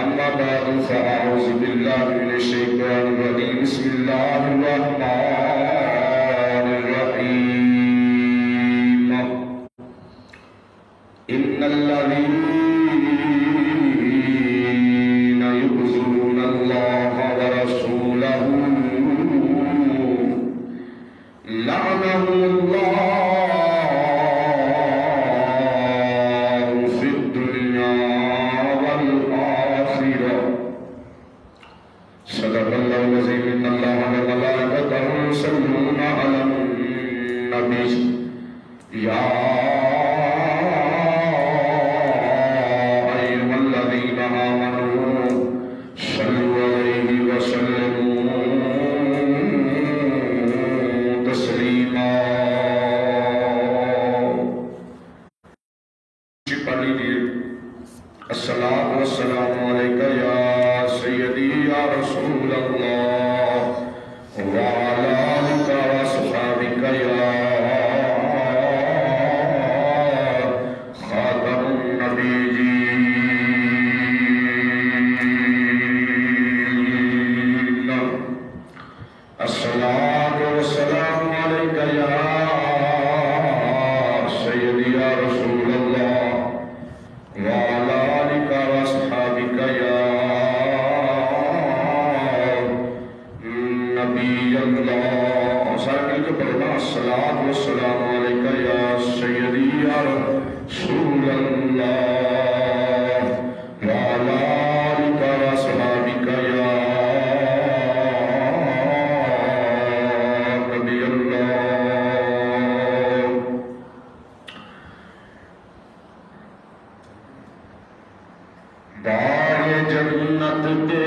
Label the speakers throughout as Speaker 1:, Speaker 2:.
Speaker 1: أما بعد فأعوذ بالله من الشيطان الرجيم بسم الله الرحمن الرحيم إن الذين يؤذون الله ورسوله لعنهم الله في الدنيا والآخرة صدق الله العظيم إن الله وملائكته يصلون على النبي يا أيها الذين آمنوا صلوا عليه وسلموا تسليما الصلاة والسلام عليك يا سيدي يا رسول الله وعلى آلك وأصحابك يا خاتم النبيين الصلاة والسلام عليك يا سيدي يا رسول الله وعلى آلك وأصحابك يا نبي الله سارے کے پڑھنا الصلاة والسلام عليك يا سيدي يا رسول الله وعلى آلك وأصحابك يا نبي الله باغ جنت کے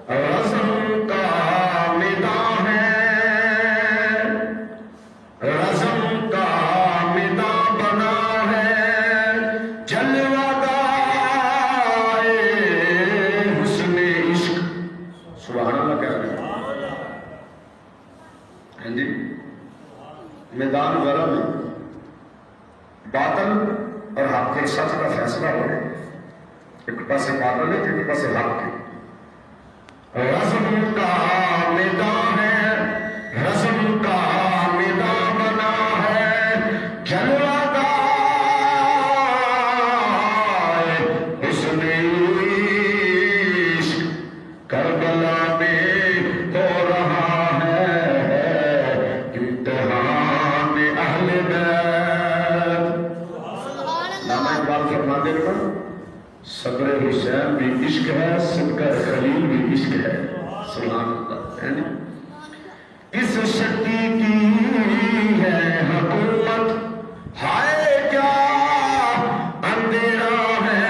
Speaker 2: رزم کا ندا ہے
Speaker 1: باطل اور حق کے سچ کا فیصلہ ہو رہا ہے. ایک پاسے باطل ہے ایک پاسے حق ہے. رزم کا میدان ہے، رزم کا میدان بنا ہے، جلوہ گاہ حسن عشق کربلا میں ہو رہا ہے، امتحان اہل بیت. علامہ اقبال فرماتے ہیں صبر حسین بھی عشق ہے، صدقہ خلیل بھی عشق ہے. سبحان اللہ. اس شکی کی ہے حکومت، ہائے کیا اندھیرا ہے.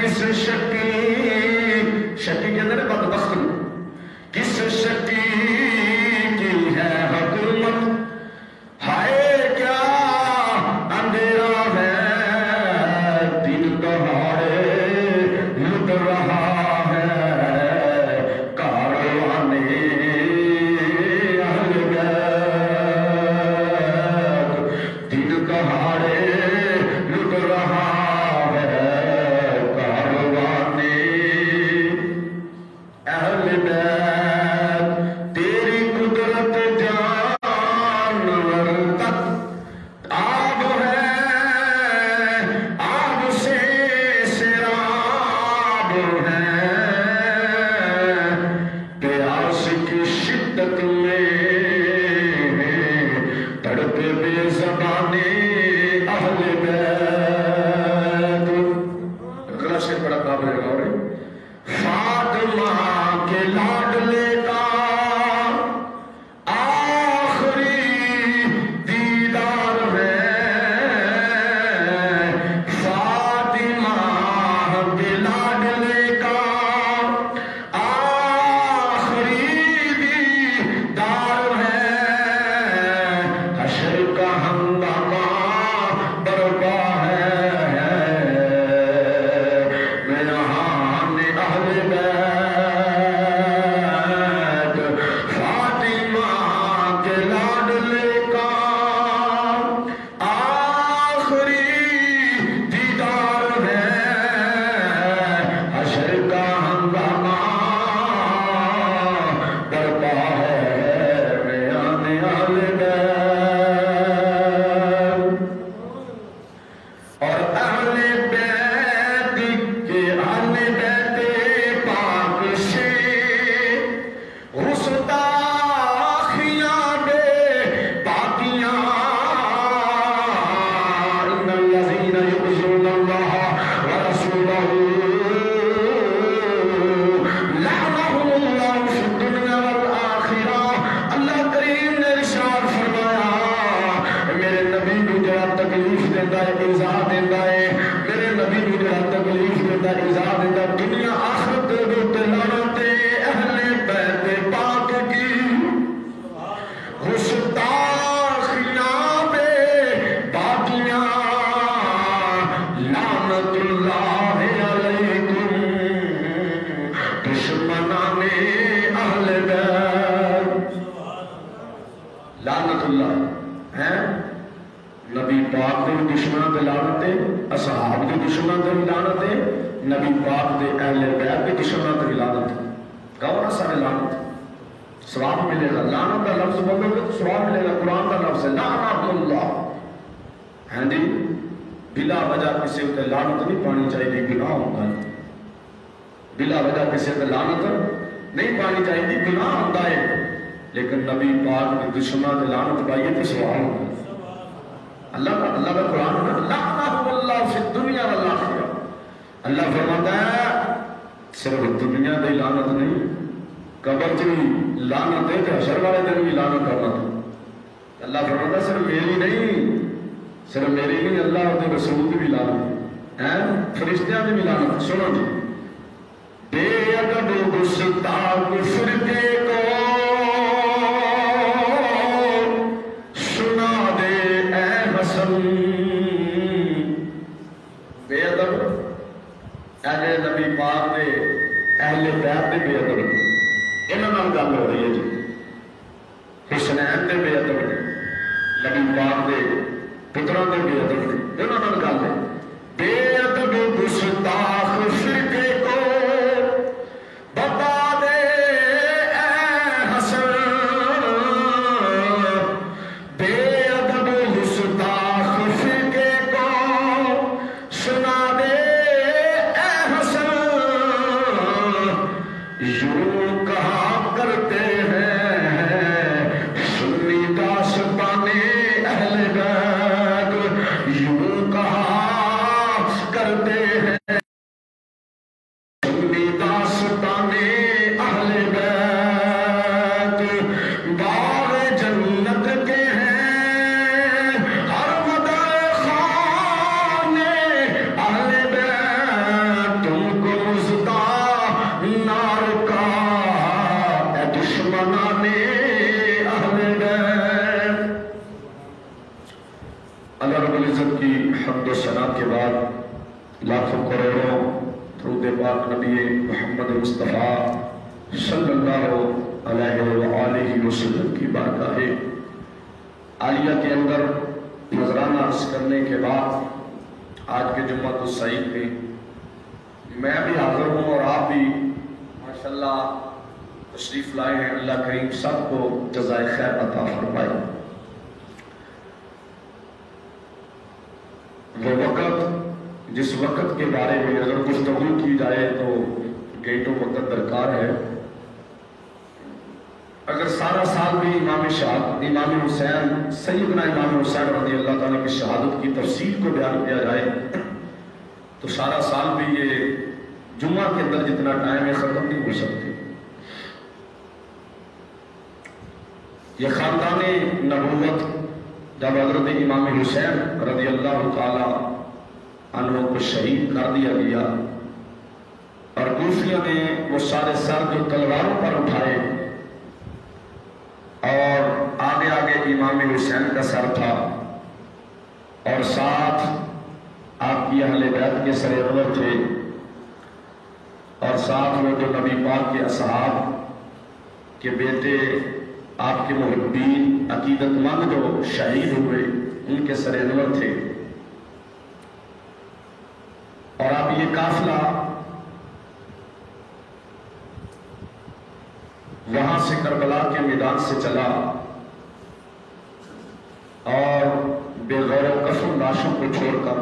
Speaker 1: کس شکی کے اندر بدبخت کس شکی کی ہے حکومت، ہائے کیا اندھیرا ہے. دن دہاڑے لٹ رہا ہے کارواں اہل بیت. دن دہاڑے لٹ رہا ہے کارواں اہل بیت. تیری قدرت جانور تک آب ہے، آب سے سیراب ہے. پیاس کی شدت میں تڑپ بے زبانے اہل بیت. اگلا شعر بڑا قابل غور ہے. فاطمہ کے لاڈلے کا آخری دیدار ہے. فاطمہ کے لاڈلے کا آخری دیدار ہے. حشر کا ہنگامہ برپا ہے، میدان اہل بیت. فاطمہ کے لاڈلے کا آخری دیدار ہے. حشر کا ہنگامہ برپا ہے، میدان اہل بیت. اور اہل بیت کے اہل بیت پاک سے گستاخیاں بے باقیاں. ان الذین یؤذون اللہ ورسولہ لعنہم اللہ فی الدنیا والآخرہ. اللہ کریم نے ارشاد فرمایا میرے نبی کو جڑا تکلیف دیتا ہے، ایذا دیتا ہے، میرے نبی کو جڑا تکلیف دیتا ہے، ایذا دیتا ہے، دنیا آخرت دے دوتے لعنت اہل بیت پاک کی. گستاخیاں بے باقیاں. لعنت اللہ علیکم دشمنان اہل بیت. لعنت اللہ ہے نبی پاک دے دشمناں تے لعنت ہے، اصحاب دے دشمناں تے لعنت ہے، نبی پاک دے اہل بیت دے دشمناں تے لعنت ہے. کہو نا سارے لعنت ثواب ملے گا. لعنت کا لفظ بولو گے تو ثواب ملے گا. قرآن کا لفظ ہے لعنت اللہ. ہاں جی، بلا وجہ کسی تے لعنت نہیں پانی چاہیے، گناہ ہوتا ہے. بلا وجہ کسی تے لعنت نہیں پانی چاہیے، گناہ ہوتا ہے. لیکن نبی پاک کے دشمناں تے لعنت پائیے تو ثواب ہوتا ہے. اللہ کا قرآن ہے لعنہم اللہ فی الدنیا والآخرہ. اللہ فرماتا ہے صرف دنیا دی لعنت نہیں، قبر کی لعنت ہے کہ حشر والے دن بھی لعنت کرنا تھا. اللہ فرماتا ہے صرف میری نہیں، صرف میری نہیں، اللہ اور رسول کی بھی لعنت ہے، فرشتیاں کی بھی لعنت. سنو جی، بے ادب گستاخ فرقے کو سنا دے اے حسن. بے ادب اہل نبی پاک دے اہل بیت دے بے ادب انہاں نال گل ہو رہی ہے جی. حسنین دے بے ادب نبی پاک دے پتروں کے بے ادب نے انہوں نے گل ہے بے ادب گستاخ فرقے کو بتا دے اے حسن بے ادب گستاخ فرقے کو سنا دے اے حسن یوں کہا کرتے ہیں سنی داستان اہل بیت یوں کہا کرتے ہیں سنی داستان اہل بیت باغ جنت کے ہیں ہر مدار خانے اہل بیت تم کو مزدہ نار کا اے دشمنان اہل بیت۔ اللہ رب العزت کی حمد و ثنا کے بعد لاکھوں کروڑوں درود پاک نبی محمد مصطفیٰ صلی اللہ علیہ وآلہ وسلم کی بارگاہ عالیہ کے اندر نذرانہ عرض کرنے کے بعد آج کے جمعہ السعید میں میں بھی حاضر ہوں اور آپ بھی ماشاءاللہ تشریف لائے ہیں۔ اللہ کریم سب کو جزائے خیر عطا فرمائے۔ وہ وقت جس وقت کے بارے میں اگر گفتگو کی جائے تو گھنٹوں وقت درکار ہے۔ اگر سارا سال بھی امام حسین سیدنا امام حسین رضی اللہ تعالیٰ کی شہادت کی تفصیل کو بیان کیا جائے تو سارا سال بھی یہ جمعہ کے اندر جتنا ٹائم ہے ختم نہیں ہو سکتی۔ یہ خاندان نبوت جب حضرت امام حسین رضی اللہ تعالی عنہ کو شہید کر دیا گیا اور کوفیوں نے وہ سارے سر جو تلواروں پر اٹھائے اور آگے آگے امام حسین کا سر تھا اور ساتھ آپ کی اہل بیت کے سر انور تھے اور ساتھ وہ جو نبی پاک کے اصحاب کے بیٹے آپ کے محبین عقیدت مند جو شہید ہوئے ان کے سر انور تھے اور اب یہ قافلہ وہاں سے کربلا کے میدان سے چلا اور بے غور و کفن لاشوں کو چھوڑ کر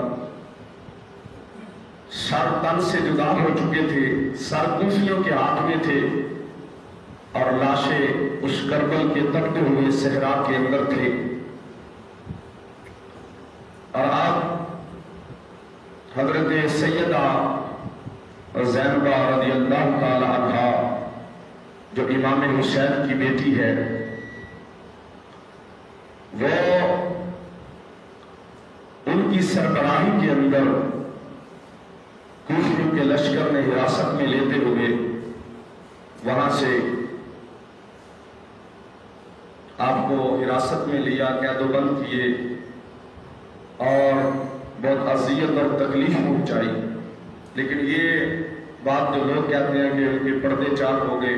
Speaker 1: سر تن سے جدا ہو چکے تھے، سر کوفیوں کے ہاتھ میں تھے اور لاشیں اس کربل کے تپتے ہوئے صحرا کے اندر تھے اور آپ حضرت سیدہ زینبہ رضی اللہ تعالی عنہا جو امام حسین کی بیٹی ہے وہ ان کی سربراہی کے اندر کوفیوں کے لشکر نے حراست میں لیتے ہوئے وہاں سے آپ کو حراست میں لیا، قید و بند کیے اور بہت اذیت اور تکلیف پہنچائی۔ لیکن یہ بات جو لوگ کہتے ہیں کہ ان کے پردے چاک ہو گئے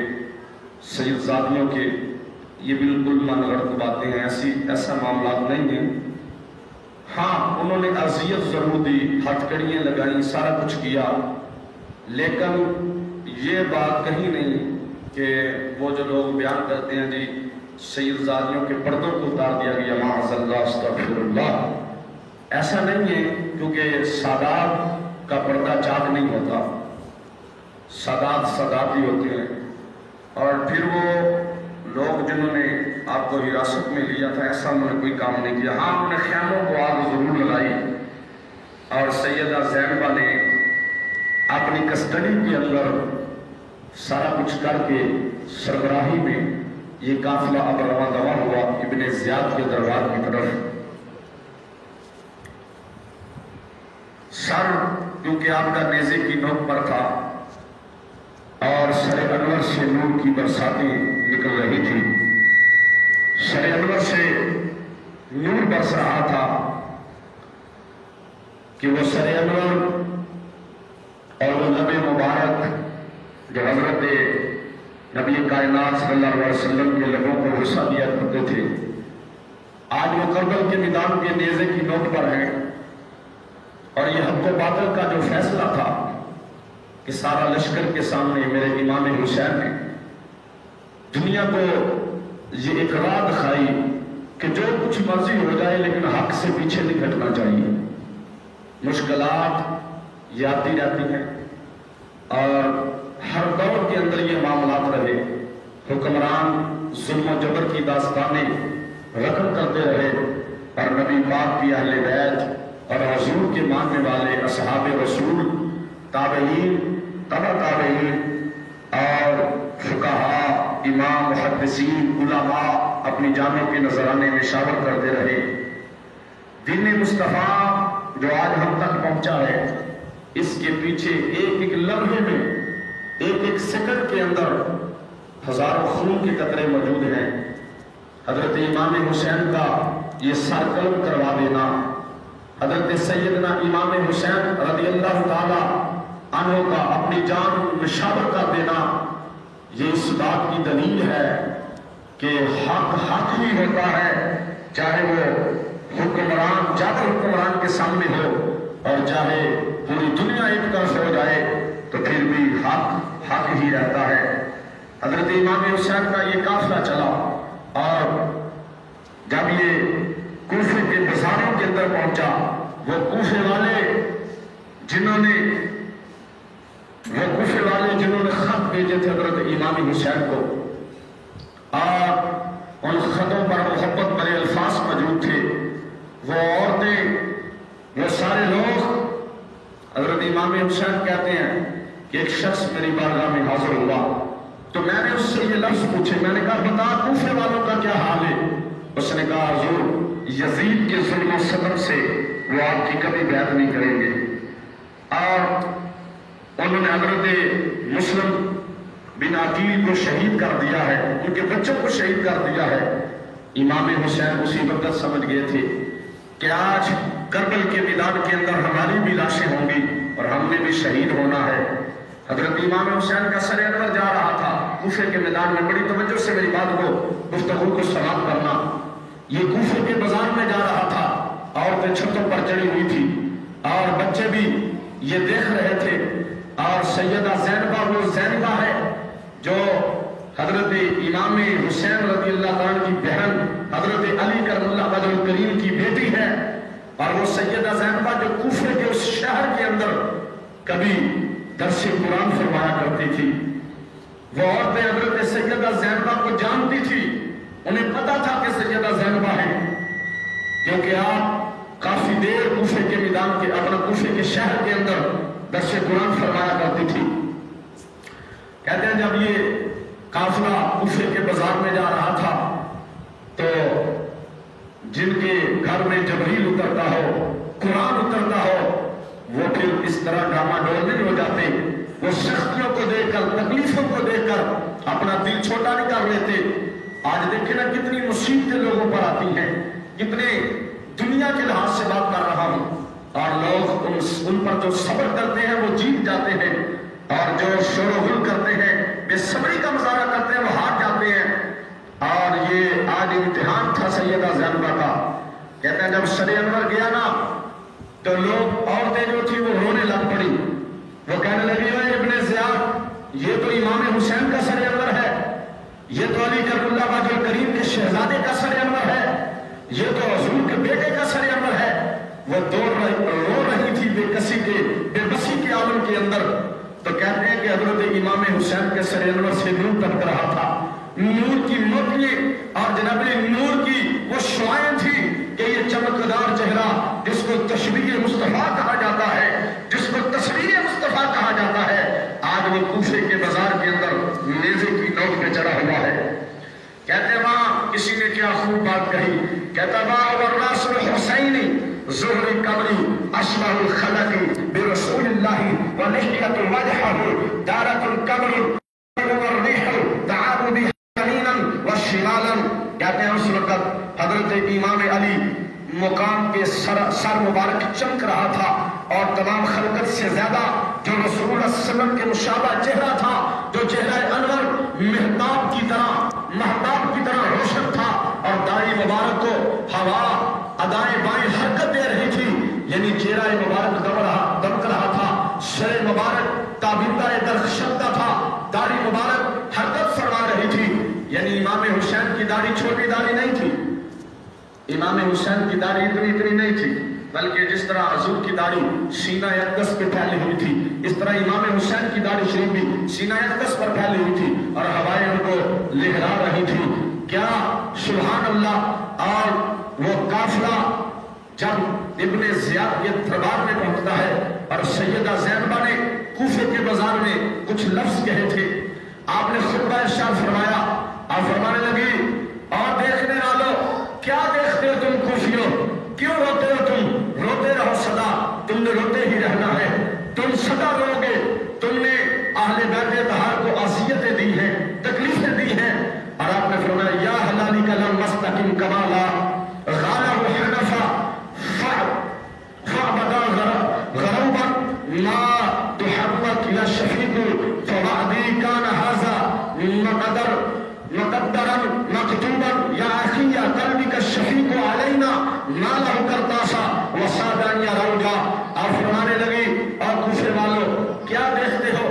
Speaker 1: سید زادیوں کے، یہ بالکل من گھڑت باتیں ہیں، ایسا معاملات نہیں ہیں۔ ہاں انہوں نے اذیت ضرور دی، ہتھ کڑیاں لگائیں، سارا کچھ کیا، لیکن یہ بات کہیں نہیں کہ وہ جو لوگ بیان کرتے ہیں جی سید زادیوں کے پردوں کو اتار دیا گیا، معاذ اللہ استغفر اللہ، ایسا نہیں ہے، کیونکہ سادات کا پردہ چاک نہیں ہوتا، سادات ساداتی ہوتے ہیں۔ اور پھر وہ لوگ جنہوں نے آپ کو حراست میں لیا تھا ایسا انہوں نے کوئی کام نہیں کیا۔ ہاں انہوں نے خیموں کو آگ ضرور لگائی اور سیدہ زینبہ نے اپنی کسٹڈی کے اندر سارا کچھ کر کے سربراہی میں یہ قافلہ اب رواں دواں ہوا ابن زیاد کے دربار کی طرف۔ سر کیونکہ آپ کا نیزے کی نوک پر تھا اور سر انور سے نور کی برساتیں نکل رہی تھی، سر انور سے نور برس رہا تھا کہ وہ سر انور اور وہ لب مبارک جو حضرت نبی کائنات صلی اللہ علیہ وسلم کے لبوں کو غصہ دیا کرتے تھے آج وہ کربل کے میدان کے نیزے کی نوک پر ہیں، اور یہ حق و باطل کا جو فیصلہ تھا کہ سارا لشکر کے سامنے میرے امام حسین نے دنیا کو یہ اقرار دکھائی کہ جو کچھ مرضی ہو جائے لیکن حق سے پیچھے نہیں ہٹنا چاہیے۔ مشکلات یہ آتی رہتی ہیں اور ہر دور کے اندر یہ معاملات رہے، حکمران ظلم و جبر کی داستانیں رقم کرتے رہے، اور نبی پاک کی اہل بیت اور حضور کے ماننے والے اصحاب رسول، تابعین، تبع تابعین اور فقہاء، امام، محدثین، علماء اپنی جانوں کے نذرانے میں شامل کرتے رہے۔ دین مصطفیٰ جو آج ہم تک پہنچا ہے، اس کے پیچھے ایک ایک لمحے میں، ایک ایک سیکنڈ کے اندر ہزاروں خون کے قطرے موجود ہیں۔ حضرت امام حسین کا یہ سر قلم کروا دینا، حضرت سیدنا امام حسین رضی اللہ تعالی عنہ کا اپنی جان نشاور کر دینا، یہ اس بات کی دلیل ہے کہ حق حق ہی ہوتا ہے، چاہے وہ حکمران جابر حکمران کے سامنے ہو اور چاہے پوری دنیا ایک طرف ہو جائے تو پھر بھی حق حق ہی رہتا ہے۔ حضرت امام حسین کا یہ قافلہ چلا اور جب یہ کوفے کے بازاروں کے اندر پہنچا، وہ کوفے والے جنہوں نے خط بھیجے تھے حضرت امام حسین کو، اور ان خطوں پر محبت بھرے الفاظ موجود تھے، وہ عورتیں، وہ سارے لوگ حضرت امام حسین کہتے ہیں کہ ایک شخص میری بارگاہ میں حاضر ہوا تو میں نے اس سے یہ لفظ پوچھے، میں نے کہا بتا کوفے والوں کا کیا حال ہے؟ اس نے کہا حضور یزید کے ظلم و ستم سے وہ آپ کی کبھی بیعت نہیں کریں گے، اور انہوں نے حضرت مسلم بن عقیل کو شہید کر دیا ہے، ان کے بچوں کو شہید کر دیا ہے۔ امام حسین اسی وقت سمجھ گئے تھے کہ آج کربل کے میدان کے اندر ہماری بھی لاشیں ہوں گی اور ہم نے بھی شہید ہونا ہے۔ حضرت امام حسین کا سر انور جا رہا تھا کوفے کے میدان میں، بڑی توجہ سے میری بات کو، گفتگو کو سماعت کرنا، یہ کوفے کے بازار میں جا رہا تھا، عورتیں چھتوں پر چڑھی ہوئی تھی اور بچے بھی یہ دیکھ رہے تھے، اور سیدہ زینبہ وہ زینبہ ہے جو حضرت امام حسین رضی اللہ عنہ کی بہن حضرت علی کرم اللہ وجہ الکریم کی بیٹی ہے، اور وہ سیدہ زینبہ جو کوفے کے اس شہر کے اندر کبھی درس قرآن فرمایا کرتی تھی، وہ عورتیں حضرت سیدہ زینبہ کو جانتی تھی، انہیں پتا تھا کہ سیدہ زینبہ ہے، کیونکہ آپ کافی دیر کوفے کے میدان کے اپنا کوفے کے شہر کے اندر درس قرآن فرمایا کرتی تھی۔ کہتے ہیں جب یہ قافلہ کوفے کے بازار میں جا رہا تھا تو جن کے گھر میں جبریل اترتا ہو، قرآن اترتا ہو، وہ پھر اس طرح ڈراما ڈول نہیں ہو جاتے، وہ سختیوں کو دیکھ کر، تکلیفوں کو دیکھ کر اپنا دل چھوٹا نہیں کر لیتے۔ آج دیکھیں نا کتنی مصیبتیں لوگوں پر آتی ہیں، کتنے دنیا کے لحاظ سے بات کر رہا ہوں، اور لوگ ان پر جو صبر کرتے ہیں وہ جیت جاتے ہیں، اور جو شور و غل کرتے ہیں، بے صبری کا مظاہرہ کرتے ہیں، وہ ہار جاتے ہیں۔ اور یہ آج امتحان تھا سیدہ زینبہ کا۔ کہتے ہیں جب سر انور گیا نا تو لوگ، عورتیں جو تھی وہ رونے لگ پڑی، وہ کہنے لگی اے ابن زیاد، یہ تو امام حسین کا سر انور ہے، یہ تو علی کرم اللہ وجہ الکریم کے شہزادے کا سر انور ہے، یہ تو حضور کے بیٹے کا سر انور ہے۔ وہ رو رہی تھی بے بسی کے عالم کے اندر۔ تو کہتے ہیں کہ حضرت امام حسین کے سر انور سے نور ٹپک رہا تھا، نور کی موتیاں اور جناب نور کی وہ شعائیں تھی کہ یہ چمکدار چہرہ جس کو تشبیہ مصطفیٰ کہا جاتا ہے، جس کو تصویر مصطفیٰ کہا جاتا ہے، آج وہ کوفے کے بازار کے اندر نیزے کی نوک پہ چڑھا ہوا ہے۔ کہتے ہیں وہاں کسی نے کیا خوب بات کہی، کہتا وہاں والراس الحسینی ظہر قبری اشبہ الخلق برسول اللہ ولحیت وجہہ دارت القبر والریح تعاب بها حنینا وشمالا۔ کہتے ہیں اس وقت حضرت امام علی مقام کے سر مبارک چمک رہا تھا، اور تمام خلقت سے زیادہ جو رسول اللہ صلی اللہ علیہ وسلم کے مشابہ چہرہ تھا، جو چہرہ انور مہتاب کی طرح روشن تھا، اور داڑھی مبارک کو ہوا ادائیں بائیں حرکت دے رہی تھی، یعنی چہرہ مبارک دمک رہا تھا، سر مبارک تابندہ درخشندہ تھا، داڑھی مبارک حرکت فرما رہی تھی، یعنی امام حسین کی داڑھی چھوٹی داڑھی نہیں تھی، امام حسین کی داڑھی اتنی نہیں تھی، بلکہ جس طرح حضور کی داڑھی سینہ اقدس پہ پھیلی ہوئی تھی، اس طرح امام حسین کی داڑھی شریف بھی سینہ اقدس پر پھیلی ہوئی تھی اور ہوائیں ان کو لہرا رہی تھی۔ کیا سبحان اللہ! اور وہ قافلہ جب ابن زیاد کے دربار میں پہنچتا ہے اور سیدہ زینبہ نے کوفے کے بازار میں کچھ لفظ کہے تھے، آپ نے خطبہ ارشاد فرمایا، آپ فرمانے لگی اور دیکھنے والوں کیا دیکھتے ہو تم کوفیوں، کیوں روتے ہو تم؟ روتے رہو سدا، تم نے روتے ہی رہنا ہے، تم سدا رو گے، تم نے اہل بیت اطہار کو اذیتیں دی ہیں، تکلیفیں دی ہیں، اور آپ نے فرمایا یا حلالی کلم مستقیم کمالا غالہ حنفا فعبدا غروبا ما تحرک یا شفیق فوعدی کان حازا مقدرا مکتوبا یا اخی قلبک الشفیق علینا ما لہ کرتاسا وسادا یا روجا۔ آپ فرمانے لگی اور کوفے والوں کیا دیکھتے ہو؟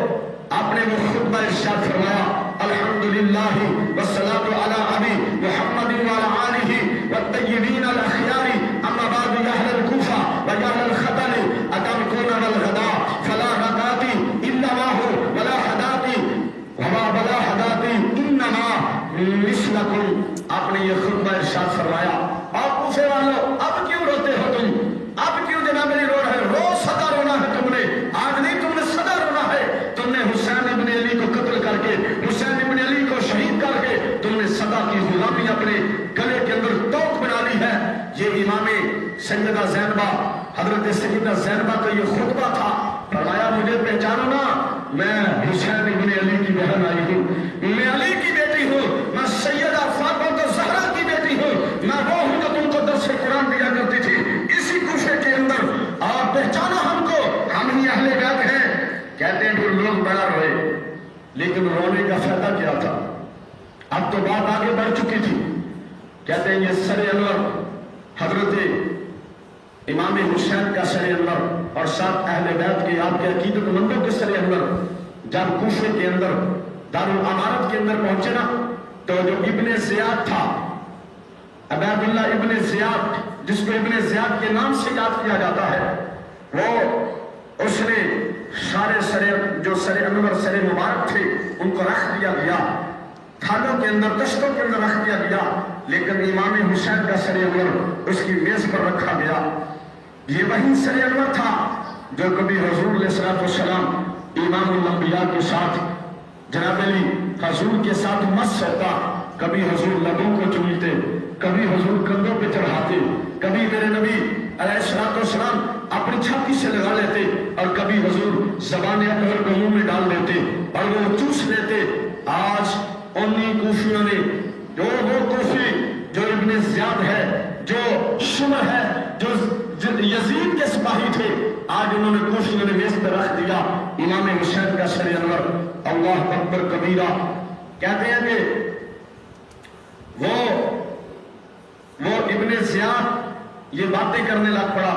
Speaker 1: آپ نے وہ خطبہ ارشاد فرمایا الحمدللہ والصلاة علی ابی محمد وعلی آلہ والطیبین الاخیار اما بعد یا اہل الکوفہ و یا اہل الخطل اتمکون والغدا فلا رکاتی الا ماہو ولا حداتی ولا حداتی انما مثلکم۔ آپ نے یہ خطبہ ارشاد فرمایا اور کوفے والوں اب کیوں روتے ہو تم؟ اب کیوں جناب علی رو رہے؟ رو سدا رونا ہے تم نے، آج نہیں تم نے سدا رونا ہے، تم نے حسین ابن علی کو قتل کر کے، حسین ابن علی کو شہید کر کے تم نے سدا کی غلامی اپنے گلے کے اندر توق بنا لی ہے۔ یہ امام سیدہ زینبہ، حضرت سیدہ زینبہ کا یہ خطبہ تھا، فرمایا مجھے پہچانو نا، میں حسین ابن علی کی بہن آئی ہوں، میں علی کی بیٹی ہوں، میں سیدہ فاطمہ زہرا کی بیٹی ہوں، میں وہ ہوں جو تم کو درس قرآن دیا کرتی تھی اسی کوفے کے اندر، اور پہچانا ہم کو، ہم ہی اہل بیت ہیں۔ کہتے ہیں پھر لوگ بڑا روئے، لیکن رونے کا فائدہ کیا تھا؟ اب تو بات آگے بڑھ چکی تھی۔ کہتے ہیں یہ سر انور حضرت امام حسین کا سر انور اور ساتھ اہل بیت کے آپ کے عقیدت مندوں کے سر انور جب کوفے کے اندر دارالامارت کے اندر پہنچے نا، تو جو ابن زیاد تھا، عبید اللہ ابن زیاد، جس کو ابن زیاد کے نام سے یاد کیا جاتا ہے، وہ اس نے سارے جو سر انور سر مبارک تھے ان کو رکھ دیا گیا، تھالوں کے اندر تشتوں کے اندر رکھ دیا گیا، لیکن امام حسین کا سر انور اس کی میز پر رکھا گیا۔ یہ وہی سر انور تھا جو کبھی حضور علیہ السلام امام الانبیاء کے ساتھ جناب علی حضور کے ساتھ مست ہوتا، کبھی حضور لبوں کو چومتے، کبھی حضور کندھوں پہ چڑھاتے، کبھی میرے نبی علیہ السلام اپنی چھاتی سے لگا لیتے، اور کبھی حضور زبان اپنے کو منہ میں ڈال دیتے اور وہ چوس لیتے۔ آج انہی کوفیوں نے، جو وہ کوفی جو ابن زیاد ہے، جو شمر ہے، جو یزید کے سپاہی تھے، آج انہوں نے کوفیوں نے میز پر رکھ دیا امام حسین کا سر انور۔ اللہ اکبر کبیرہ۔ کہتے ہیں کہ وہ ابن زیاد یہ باتیں کرنے لگ پڑا،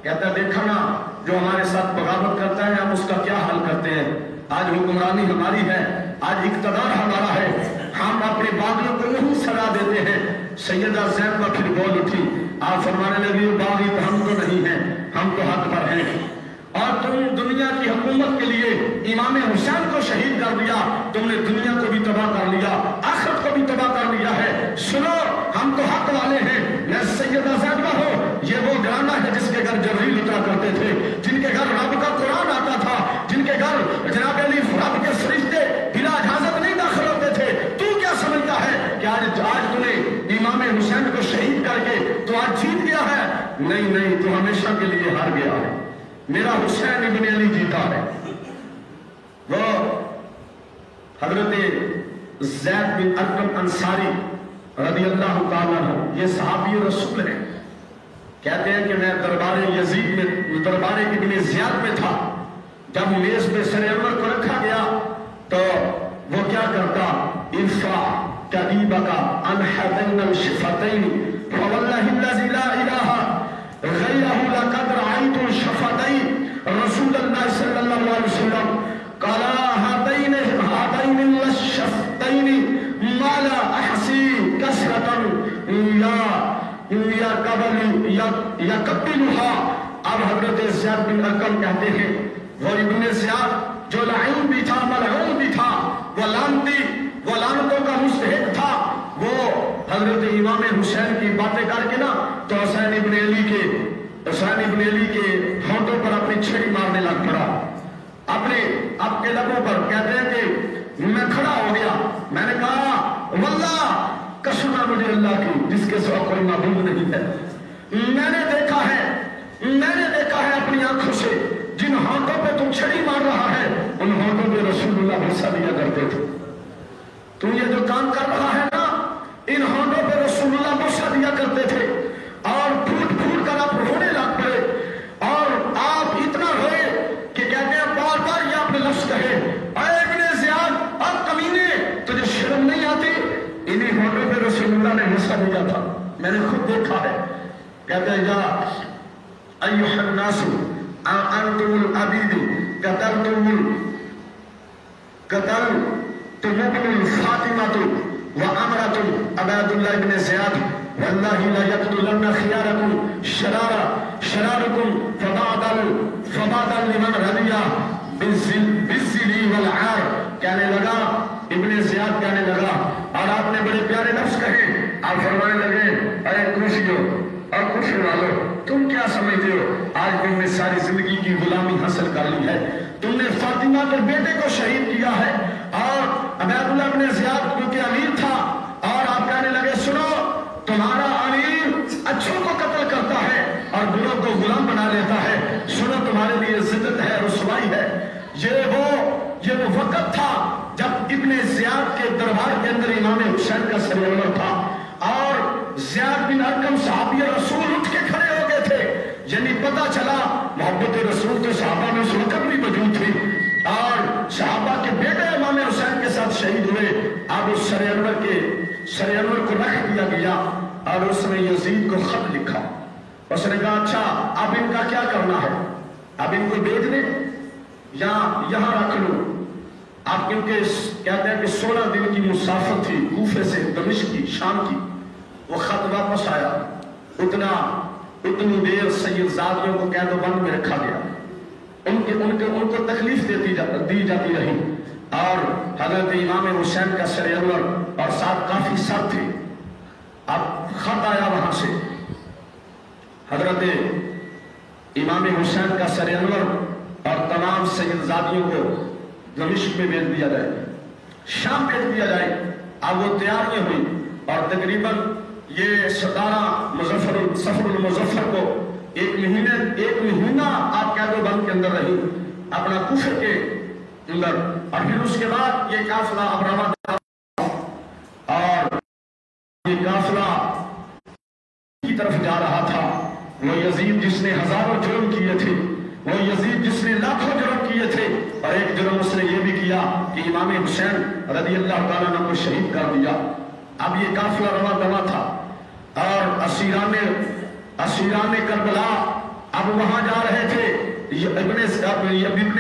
Speaker 1: کہتا ہے دیکھا نا جو ہمارے ساتھ بغاوت کرتا ہے ہم اس کا کیا حل کرتے ہیں، آج حکمرانی ہماری ہے، آج اقتدار ہمارا ہے، ہم اپنے باغیوں کو نہیں سزا دیتے ہیں۔ سیدہ زینبہ پھر بول اٹھی، آپ فرمانے لگی باغی تو ہم تو نہیں ہیں، ہم تو حق پر ہیں، اور تم دنیا کی حکومت کے لیے امام حسین کو شہید کر دیا، تم نے دنیا کو بھی تباہ کر لیا، آخرت کو بھی تباہ کر لیا ہے۔ سنو ہم تو حق والے ہیں، میں سیدہ زینبہ ہوں، یہ وہ گھرانہ ہے جس کے گھر جبریل اترا کرتے تھے، جن کے گھر رب کا قرآن آتا تھا، جن کے گھر جناب علی رب کے فرشتے بلا اجازت نہیں داخل ہوتے تھے۔ تو کیا سمجھتا ہے کہ آج تم نے امام حسین کو شہید کر کے تو آج جیت گیا ہے؟ نہیں، تو ہمیشہ کے لیے ہار گیا ہے، میرا حسین ابن علی جیتا ہے۔ وہ حضرت زید بن ارقم انصاری رضی اللہ تعالیٰ عنہ، یہ صحابی رسول ہیں، کہتے ہیں کہ میں دربار ابن زیاد میں تھا، جب میز پہ سر انور کو رکھا گیا تو وہ کیا کرتا، ارفع کدیبک عن حدین الشفتین فواللہ الذی لا الہ غیرہ لقد رأیت شفتئی رسول اللہ صلی اللہ علیہ وسلم قالا ہاتین الشفتین ما لا احسی کسرتا یا قبلها. اب حضرت زیاد بن ارقم کہتے ہیں وہ ابن زیاد جو لعین بھی تھا ملعون بھی تھا، وہ لعنتی، وہ لعنتوں کا مستحق تھا، وہ حضرت امام حسین کی باتیں کر کے نا تو حسین ابن علی کے ہونٹوں پر اپنی چھڑی مارنے لگ پڑا. اپنے آپ کے لبوں پر کہتے ہیں کہ میں کھڑا ہو گیا، میں نے کہا واللہ قسم ہے مجھے اللہ کی جس کے سوا کوئی معبود نہیں ہے، میں نے دیکھا ہے اپنی آنکھوں سے جن ہونٹوں پہ تم چھڑی مار رہا ہے ان ہونٹوں پہ رسول اللہ بوسہ دیا کرتے تھے. تو یہ جو کام کر رہا ہے نا ان ہونٹوں پہ رسول اللہ بوسہ دیا کرتے تھے اور پھوٹ پھوٹ کر آپ رونے لگ پڑے اور آپ اتنا روئے کہ کہتے ہیں بار بار یہ آپ نے لفظ کہے اے ابن زیاد اور کمینے تجھے شرم نہیں آتی. انہی ہونٹوں پہ رسول اللہ نے بوسہ دیا تھا، میں نے خود دیکھا ہے. کہتے ہیں یا ایوہ الناس انتم العبید قتلتم ابن الفاطمة وعمرة عباد الله بن زياد والله لا يقتلن خياركم شراركم فبعدا لمن رضي بالذل والعار. کہنے لگا ابن زیاد کہنے لگا اور آپ نے بڑے پیارے لفظ کہے. آپ فرمانے لگے اے کوفیو اور کوفے والو تم کیا سمجھتے ہو آج تم نے ساری زندگی کی غلامی حاصل کر لی ہے، تم نے فاطمہ کے بیٹے کو شہید کیا ہے اور عبید اللہ بن زیاد کیونکہ امیر تھا اور آپ کہنے لگے سنو تمہارا امیر اچھوں کو قتل کرتا ہے اور بروں کو غلام بنا لیتا ہے، سنو تمہارے لیے ذلت ہے، رسوائی ہے. یہ وہ وقت تھا جب ابن زیاد کے دربار کے اندر امام حسین کا سر انور تھا اور زیاد بن ارقم صحابی رسول اٹھ کے کھڑے ہو گئے تھے. یعنی پتا چلا محبت رسول تو صحابہ میں اس وقت بھی موجود تھی اور صحابہ کے بیٹے امام حسین کے ساتھ شہید ہوئے. اب اس سر انور کو رکھ دیا گیا اور اس نے یزید کو خط لکھا. اس نے کہا اچھا اب ان کا کیا کرنا ہے، اب ان کو بیچ دیں یا یہاں رکھ لوں. آپ کیونکہ کہتے ہیں کہ 16 دن کی مسافت تھی کوفے سے دمشق کی شام کی. وہ خط واپس آیا، اتنی دیر سید زادیوں کو قید و بند میں رکھا گیا، ان کو تکلیف دی جاتی رہی اور حضرت امام حسین کا سر انور اور ساتھ کافی سر تھے. اب خط آیا وہاں سے حضرت امام حسین کا سر انور اور تمام سید زادیوں کو دمشق میں بھیج دیا جائے، شام بھیج دیا جائے. اب وہ تیاریاں ہوئی اور تقریباً یہ 17 صفر المظفر کو ایک مہینہ آپ قید و بند کے اندر رہی اپنا کوفے کے اندر. اور پھر اس کے بعد یہ قافلہ اب روانہ اور یہ قافلہ کی طرف جا رہا تھا. وہ یزید جس نے ہزاروں جرم کیے تھے، وہ یزید جس نے لاکھوں جرم کیے تھے اور ایک جرم اس نے یہ بھی کیا کہ امام حسین رضی اللہ تعالیٰ عنہ کو شہید کر دیا. اب یہ قافلہ رواں دواں تھا اور اسیران کربلا اب وہاں جا رہے تھے. ابن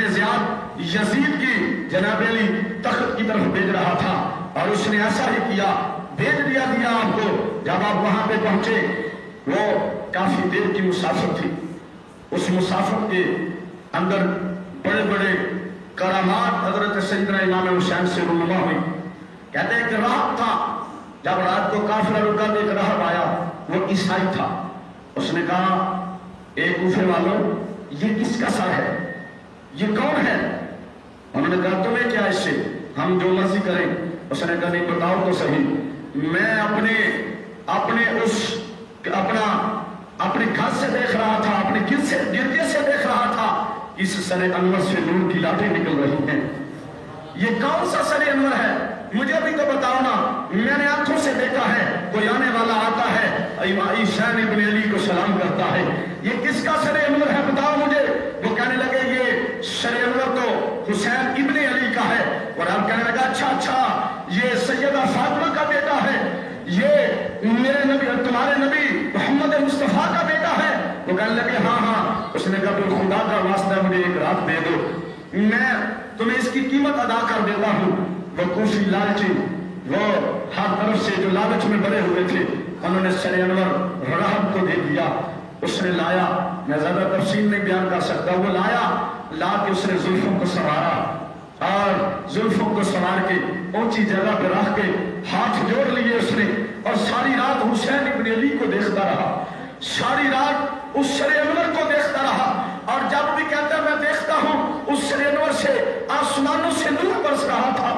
Speaker 1: زیاد یزید کی جناب علی تخت کی طرف بھیج رہا تھا اور اس نے ایسا ہی کیا، بھیج دیا آپ کو. جب آپ وہاں پہ پہنچے وہ کافی دیر کی مسافت تھی، اس مسافت کے اندر بڑے بڑے کرامات حضرت سیدنا امام حسین سے رونما ہوئی. کہتے ہیں کہ رات تھا، جب رات کو قافلہ رکا تو ایک راہب آیا، وہ عیسائی تھا. اس نے کہا اے کوفے والوں یہ کس کا سر ہے، یہ کون ہے؟ انہوں نے کہا تمہیں کیا اس سے، ہم جو مرضی کریں. اس نے کہا نہیں بتاؤ تو صحیح، میں اپنے گھر سے دیکھ رہا تھا، اپنے گرجے سے دیکھ رہا تھا اس سر انور سے نور کی لاتیں نکل رہی ہیں. یہ کون سا سر انور ہے مجھے بھی تو بتاؤ نا، میں نے آنکھوں سے دیکھا ہے کوئی آنے والا آتا ہے حسین ابن علی کو سلام کرتا ہے، یہ کس کا سر انور ہے بتاؤ مجھے. وہ کہنے لگے یہ سر انور تو حسین ابن علی کا ہے. اور آپ کہنے لگا اچھا یہ سیدہ فاطمہ کا بیٹا ہے، یہ میرے نبی تمہارے نبی کہنے لگے ہاں ہاں. اس نے کہا تو خدا کا واسطہ مجھے ایک رات دے دو, میں تمہیں اس کی قیمت ادا کر دیتا ہوں. وہ کوفی لالچی, وہ ہر طرف سے جو لالچ میں بڑے ہوئے تھے, انہوں نے سر انور رحم کو دے دیا. اس نے لایا, میں زیادہ تفصیل نہیں بیان کر سکتا, وہ لا کے اس نے زلفوں کو سنوارا اور زلفوں کو سنوار کے اونچی جگہ پہ رکھ کے ہاتھ جوڑ لیے اس نے, اور ساری رات حسین ابن علی کو دیکھتا رہا, ساری رات اس سر انور کو دیکھتا رہا. اور جب بھی کہتا میں دیکھتا ہوں اس سر انور سے آسمانوں سے نور برس رہا تھا.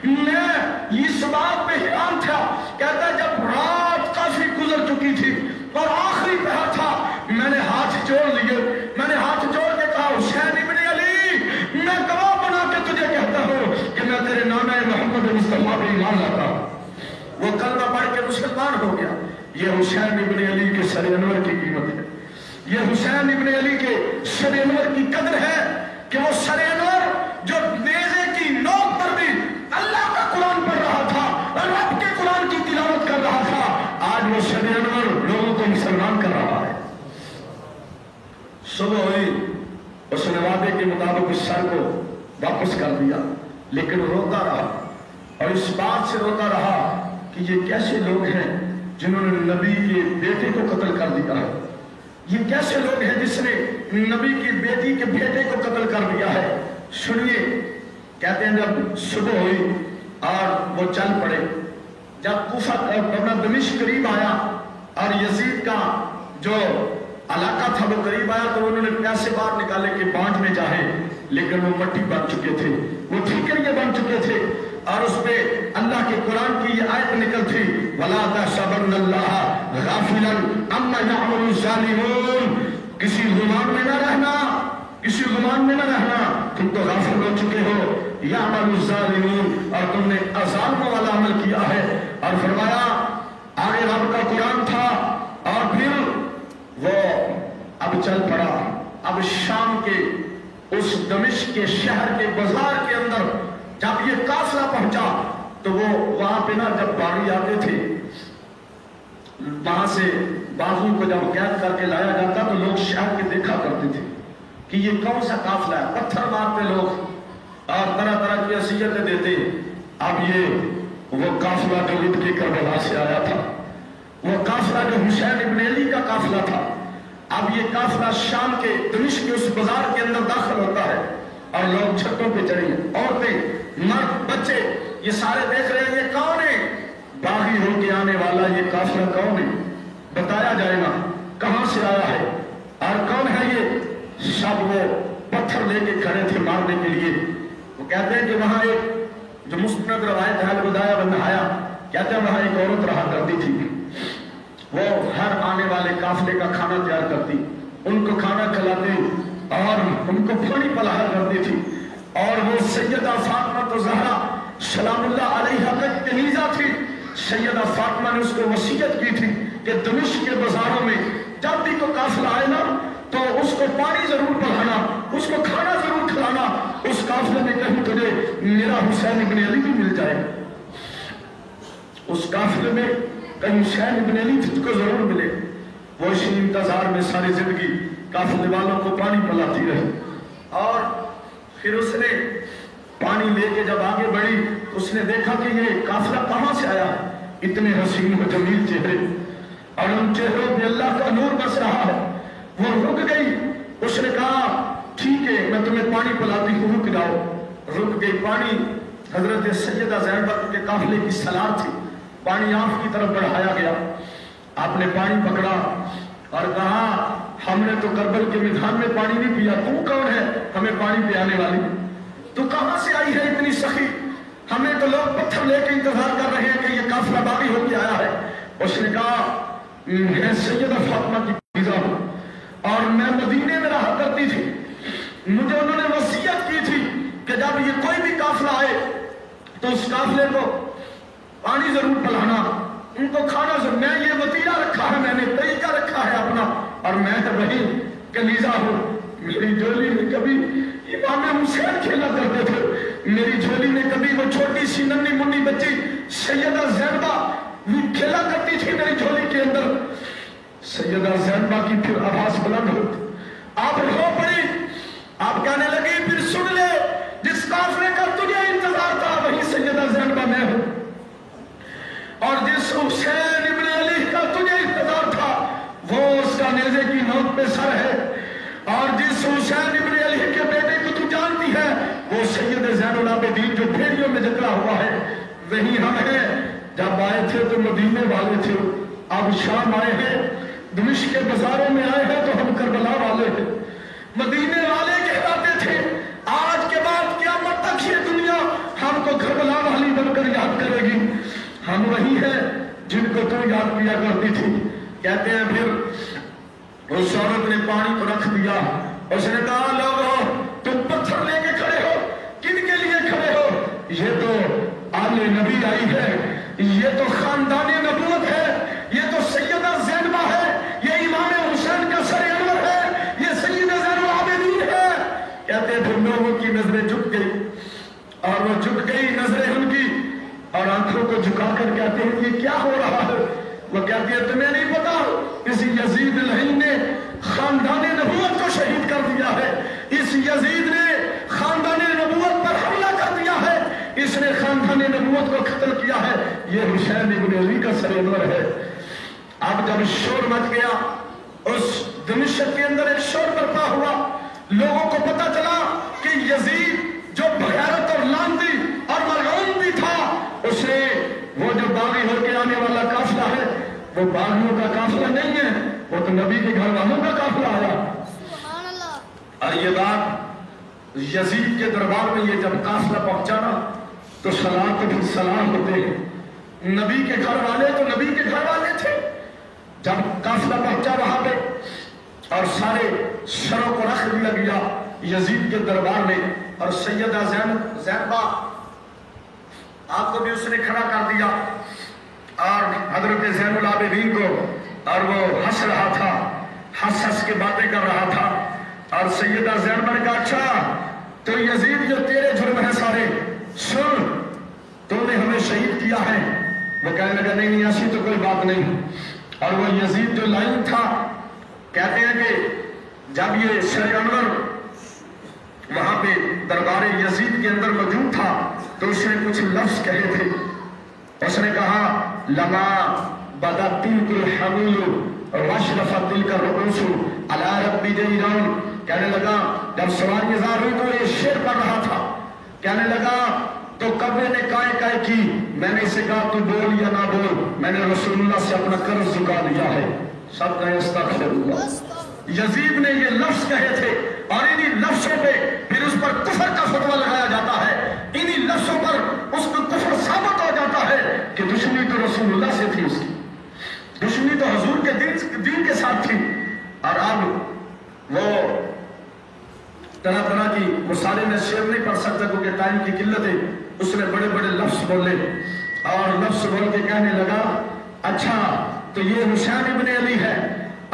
Speaker 1: میں اس بات پہ حیران تھا, کہتا جب رات کافی گزر چکی تھی اور آخری پہر تھا, میں نے ہاتھ جوڑ لیے, میں نے ہاتھ جوڑ کے کہا حسین ابن علی, میں گواہ بنا کے تجھے کہتا ہوں کہ میں تیرے نانا محمد مصطفیٰ پہ ایمان لاتا ہوں. وہ کلمہ پڑھ کے مسلمان ہو گیا. یہ حسین ابن علی کے سر انور کی قیمت ہے, یہ حسین ابن علی کے سر انور کی قدر ہے کہ وہ سر انور جو نیزے کی نوک پر بھی اللہ کا قرآن پڑھ رہا تھا اور رب کے قرآن کی تلاوت کر رہا تھا, آج وہ سر انور لوگوں کو مسلمان کر رہا ہے. صبح ہوئی, اس نے وعدے کے مطابق اس سر کو واپس کر دیا, لیکن روتا رہا اور اس بات سے روتا رہا کہ یہ کیسے لوگ ہیں جنہوں نے نبی کے بیٹے کو قتل کر دیا ہے, یہ کیسے لوگ ہیں جس نے نبی کی بیٹی کے بیٹے کو قتل کر دیا ہے. سنیے, کہتے ہیں جب صبح ہوئی اور وہ چل پڑے, جب کوفہ اپنا دمشق قریب آیا اور یزید کا جو علاقہ تھا وہ قریب آیا, تو انہوں نے پیسے باہر نکالے کہ بانٹنے چاہے, لیکن وہ مٹی بن چکے تھے, وہ ٹھیکریاں بن چکے تھے, اور اس پہ اللہ کے قرآن کی یہ آیت نکل تھی وَلَا تَحْسَبَنَّ اللَّهَ غَافِلًا عَمَّا يَعْمَلُ الظَّالِمُونَ. کسی گمان میں نہ رہنا, کسی گمان میں نہ رہنا, تم تو غافل ہو چکے ہو. يَعْمَلُ الظَّالِمُونَ, اور تم نے ظالموں والا عمل کیا ہے. اور فرمایا آگے رب کا قرآن تھا, اور پھر وہ اب چل پڑا. اب شام کے اس دمشق کے شہر کے بازار کے اندر جب یہ قافلہ پہنچا تو وہ وہاں پہ نا جب باغی آتے تھے, وہاں سے بازو کو جب قید کر کے لایا جاتا تو لوگ شہر کے دیکھا کرتے تھے کہ یہ کون سا قافلہ ہے, پتھر مارتے لوگ اور طرح طرح کی اذیتیں دیتے. اب یہ وہ قافلہ جو لٹ کے کربلا سے آیا تھا, وہ قافلہ جو حسین ابن علی کا قافلہ تھا, اب یہ قافلہ شام کے دمشق کے اس بازار کے اندر داخل ہوتا ہے, اور لوگ چھتوں پہ چڑھے, عورتیں, مرد, بچے, یہ سارے دیکھ رہے ہیں یہ کون ہے, باغی ہو کے آنے والا یہ قافلہ کون ہے, بتایا جائے گا کہاں سے آیا ہے اور کون ہے یہ. سب وہ پتھر لے کے کھڑے تھے مارنے کے لیے. وہ کہتے ہیں کہ وہاں ایک جو مستند روایت ہے الوداع و نہایا, کہتے ہیں وہاں ایک عورت رہا کرتی تھی, وہ ہر آنے والے قافلے کا کھانا تیار کرتی, ان کو کھانا کھلاتی اور ان کو پانی پلایا کرتی تھی. اور وہ سیدہ فاطمہ زہرا سلام اللہ علیہا کا کنیزہ تھی. سیدہ فاطمہ نے اس کو وصیت کی تھی کہ دمشق کے بازاروں میں جب بھی کوئی قافلہ آئے نا تو اس کو پانی ضرور پلانا, اس کو کھانا ضرور کھلانا, اس قافلے میں کہیں تجھے میرا حسین ابن علی بھی مل جائے, اس قافلے میں کہیں حسین ابن علی تجھ کو ضرور ملے. وہ اسی انتظار میں ساری زندگی قافلے والوں کو پانی پلاتی رہی. اور پھر اس نے پانی لے کے جب آگے بڑھی اس نے دیکھا کہ یہ قافلہ کہاں سے آیا, اتنے حسین و جمیل چہرے, اور ان چہروں پہ اللہ کا نور برس رہا ہے. وہ رک گئی, اس نے کہا ٹھیک ہے میں تمہیں پانی پلاتی ہوں, رک جاؤ. رک گئی. پانی حضرت سیدہ زینب کے قافلے کی سلار تھی, پانی آپ کی طرف بڑھایا گیا. آپ نے پانی پکڑا اور کہا ہم نے تو کربل کے میدان میں پانی نہیں پیا, تو کون ہے ہمیں پانی پلانے والی, تو کہاں سے آئی ہے اتنی سخی, ہمیں تو لوگ پتھر لے کے انتظار کر رہے ہیں کہ یہ قافلہ باغی ہو کے آیا ہے. اس نے کہا میں سیدہ فاطمہ کی بیوی ہوں اور میں مدینے میں رہا کرتی تھی, مجھے انہوں نے وصیت کی تھی کہ جب یہ کوئی بھی قافلہ آئے تو اس قافلے کو پانی ضرور پلانا, ان کو کھانا ضرور. میں یہ وطیرہ رکھا ہے, میں نے طریقہ رکھا ہے اپنا, اور میں وہی کنیزہ ہوں. میری جھولی میں کبھی امام حسین کھیلا کرتے تھے, میری جھولی میں کبھی وہ چھوٹی سی ننھی منی بچی سیدہ زینبہ کھیلا کرتی تھی میری جھولی کے اندر. سیدہ زینبہ کی پھر آواز بلند ہوتی، آپ رو پڑی، آپ کہنے لگی پھر سن لے، جس قافلے کا تجھے انتظار تھا وہی سیدہ زینبہ میں ہوں، اور جس حسین ابن علی کا تجھے انتظار تھا وہ اس کا نیزے کی نوک پہ سر ہے، اور جس حسین ابن علی کے بیٹے کو تو جانتی ہے وہ سید زین العابدین جو بھیڑیوں میں جکڑا ہوا ہے وہی ہم ہیں۔ جب آئے تھے تو مدینے والے تھے، اب شام آئے ہیں، دمشق کے بازاروں میں آئے ہیں تو ہم کربلا والے ہیں۔ مدینے والے کہلاتے تھے، آج کے بعد قیامت تک یہ دنیا ہم کو کربلا والی بن کر یاد کرے گی، ہم وہی ہیں جن کو تو یاد کیا کرتی تھی۔ کہتے ہیں پھر اس عورت نے پانی کو رکھ دیا، اس نے کہا لوگو تم پتھر لے کے کھڑے ہو، کن کے لیے کھڑے ہو؟ یہ تو آل نبی آئی ہے، یہ تو خاندان نبوت ہے، یہ تو سیدہ زینبہ ہے، یہ امام حسین کا سر انور ہے، یہ سید زین العابدین ہے۔ کہتے ہیں پھر لوگوں کی نظریں جھک گئی، اور وہ جھک گئی نظریں ان کی، اور آنکھوں کو جھکا کر کہتے ہیں یہ کیا ہو رہا ہے؟ وہ کہتے ہیں تمہیں نہیں پتا اس یزید لعین نے خاندان نبوت کو شہید کر دیا ہے، اس یزید نے خاندان نبوت پر حملہ کر دیا ہے، اس نے خاندان نبوت کو قتل کیا ہے، یہ حسین ابن علی کا سر انور ہے۔ اب جب شور مچ گیا، اس دمشق کے اندر ایک شور برپا ہوا، لوگوں کو پتا چلا کہ یزید جو بغیرت اور لعنتی اور ملعون بھی تھا، اس نے وہ جو باغی ہو کے آنے والا قافلہ ہے وہ باغیوں کا قافلہ نہیں ہے، وہ تو نبی کے گھر والوں کا قافلہ آیا۔ اور یہ بات یزید کے دربار میں یہ جب قافلہ پہنچا نا تو سلام تو پھر سلام ہوتے ہیں، نبی کے گھر والے تو نبی کے گھر والے تھے۔ جب قافلہ پہنچا وہاں پہ اور سارے سروں کو رکھ دیا گیا یزید کے دربار میں، اور سیدہ زینبہ آپ کو بھی اس نے کھڑا کر دیا، اور حضرت زین العابدین کو، اور وہ ہنس رہا تھا، ہنس کے باتیں کر رہا تھا، اور سیدہ زینبہ نے کہا اچھا تو یزید جو تیرے جرم ہے سارے سن، تم نے ہمیں شہید کیا ہے۔ وہ کہنے لگا نہیں ایسی تو کوئی بات نہیں، اور وہ یزید جو لائن تھا، کہتے ہیں کہ جب یہ سر انور وہاں پہ دربار یزید کے اندر موجود تھا تو اس نے کچھ لفظ کہے تھے، اس نے کہا لما بدا تلک الحمیل واشرفت تلک الرؤوس علی ربی جیران، کہنے لگا جب سواری زار ہوئی تو یہ شعر پڑھ رہا تھا، کہنے لگا تو قبر نے کائے کی، میں نے اسے کہا تو بول یا نہ بول، میں نے رسول اللہ سے اپنا قرض چکا لیا ہے، سب کہیں استغفر اللہ۔ یزید نے یہ لفظ کہے تھے، اور انہی لفظوں پہ پھر اس پر کفر کا فتویٰ لگایا جاتا ہے، انہی لفظوں پر اس کو کفر ثابت ہو جاتا ہے کہ دشمنی تو رسول اللہ سے تھی، اس کی دشمنی تو حضور کے دین کے ساتھ تھی۔ اور اب وہ طرح طرح کی مثالیں میں شعر نہیں پڑھ سکتا کیونکہ ٹائم کی قلت ہے، اس نے بڑے بڑے لفظ بولے، اور لفظ بول کے کہنے لگا اچھا تو یہ حسین ابن علی ہے،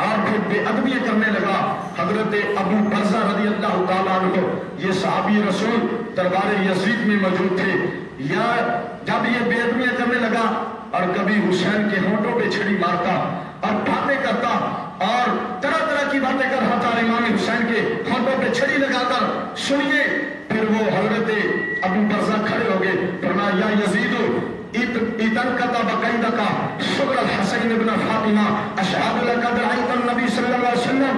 Speaker 1: اور پھر بے ادبی کرنے لگا۔ حضرت ابو برزہ رضی اللہ تعالیٰ عنہ یہ صحابی رسول دربار یزید میں موجود تھے، یا جب یہ بے ادبی کرنے لگا اور کبھی حسین کے ہونٹوں پہ چھڑی مارتا اور باتیں کرتا اور طرح طرح کی باتیں کر رہا تھا، امام حسین کے ہونٹوں پہ چھڑی لگا کر سنیے، پھر وہ حضرت ابو برزہ کھڑے ہو گئے، فرمایا یا یزید ایتن کتب قیدکا شکر الحسین ابن فاطمہ اشہد لقد رأیت النبی صلی اللہ علیہ وسلم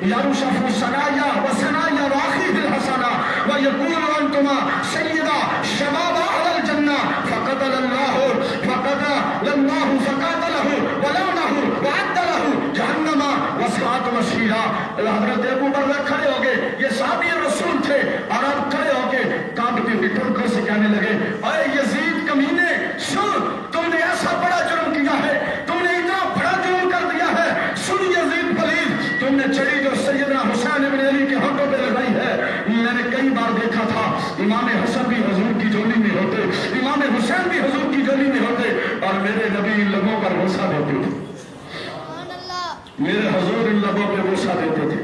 Speaker 1: یرشف سنایا و سنایا واخیہ الحسنہ ویقول انتما سیدہ شباب اہل الجنہ فقتل اللہ فقاتلہ ولعنہ وعد لہ جہنم وسعت مسیرہ۔ حضرت ابو برزہ کھڑے ہو گئے، یہ صحابی رسول تھے، اور اب کھڑے ہو کے کانپتی ہوئی ٹھنکوں سے کہنے لگے اے یزید کمینے سن، تم نے ایسا بڑا جرم کیا ہے، تم نے اتنا بڑا جرم کر دیا ہے، سن یزید پلید، تم نے چھڑی جو سیدنا حسین ابن علی کے ہاتھوں پہ لگائی ہے، میں نے کئی بار دیکھا تھا امام حسن بھی حضور کی جولی میں ہوتے، امام حسین بھی حضور کی جولی میں ہوتے، اور میرے نبی ان لبوں پر بوسہ دیتے تھے، میرے حضور ان لبوں پہ بوسہ دیتے تھے۔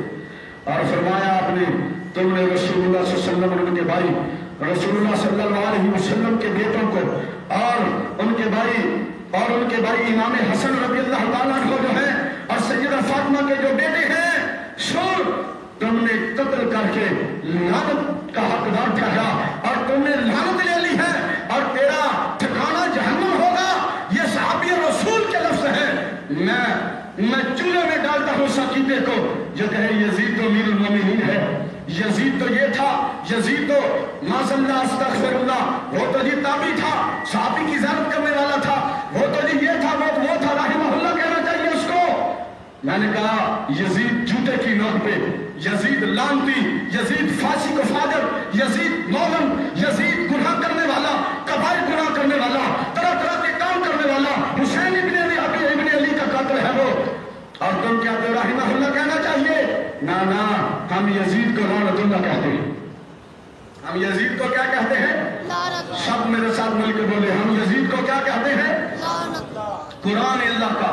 Speaker 1: اور فرمایا آپ نے تم نے رسول اللہ صلی اللہ علیہ وسلم اور ان کے بھائی رسول اللہ صلی اللہ علیہ وسلم کے بیٹوں کو اور ان کے بھائی اور ان کے بھائی امام حسن رضی اللہ تعالیٰ عنہ جو ہیں اور سیدہ فاطمہ کے جو بیٹے ہیں، سن، تم نے قتل کر کے لعنت کا حقدار ٹھہرا اور تم نے لعنت لے لی ہے اور تیرا ٹھکانہ جہنم ہوگا۔ یہ صحابی رسول کے لفظ ہیں۔ میں چولہے میں ڈالتا ہوں سقیفے کو جو کہے یزید تو امیر المومنین ہے، یزید تو یہ تھا، یزید تو معاذ اللہ استغفر اللہ، وہ تو جی تابعی تھا، صحابی کی زیارت کرنے والا تھا، وہ تو جی یہ تھا، وہ تھا، رحمہ اللہ کہنا چاہیے اس کو۔ میں نے کہا یزید جوتے کی نوک پہ، یزید لعنتی، یزید فاسق و فاجر، یزید مولم، یزید گناہ کرنے والا، کبائر گناہ کرنے والا، طرح طرح کے کام کرنے والا، حسین ابن علی ابن علی کا قاتل ہے وہ، اور تم کیا تو رحمہ اللہ کہنا چاہیے؟ نا ہم یزید کو لعنت اللہ کہتے ہیں۔ ہم یزید کو کیا کہتے ہیں؟ سب میرے ساتھ مل کے بولے، ہم یزید کو کیا کہتے ہیں؟ قرآن اللہ کا۔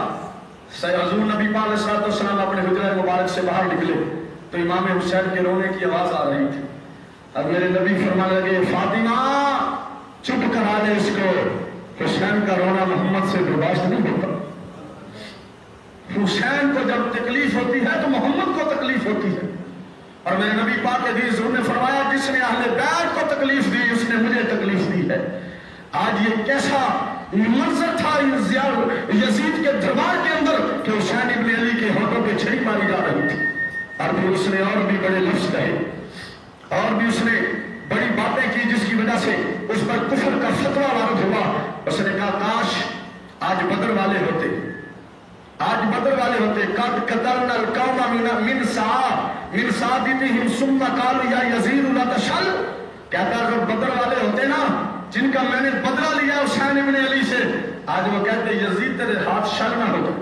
Speaker 1: حضور نبی پاک علیہ السلام اپنے حجرہ مبارک سے باہر نکلے تو امام حسین کے رونے کی آواز آ رہی تھی، اور میرے نبی فرمانے لگے فاطمہ چپ کرا دے اس کو، حسین کا رونا محمد سے برداشت نہیں ہوتا۔ حسین کو جب تکلیف ہوتی ہے تو محمد کو تکلیف ہوتی ہے، اور میرے نبی پاک عزیز حضور نے فرمایا جس نے اہل بیت کو تکلیف دی اس نے مجھے تکلیف دی ہے۔ آج یہ کیسا منظر تھا یزید کے دربار کے اندر کہ حسین ابن علی کے ہاتھوں پہ چھری ماری جا رہی تھی، اور پھر اس نے اور بھی بڑے لفظ کہے اور بھی اس نے بڑی باتیں کی جس کی وجہ سے اس پر کفر کا فتویٰ وارد ہوا۔ اس نے کہا کاش آج بدر والے ہوتے، آج بدر والے ہوتے، قد قتلنا القوم من سعادتهم ثم قالوا یا یزید لا تشل، کہتا اگر بدر والے ہوتے نا جن کا میں نے بدلہ لیا حسین ابن علی سے، آج وہ کہتے یزید تیرے ہاتھ شل نہ ہوتا۔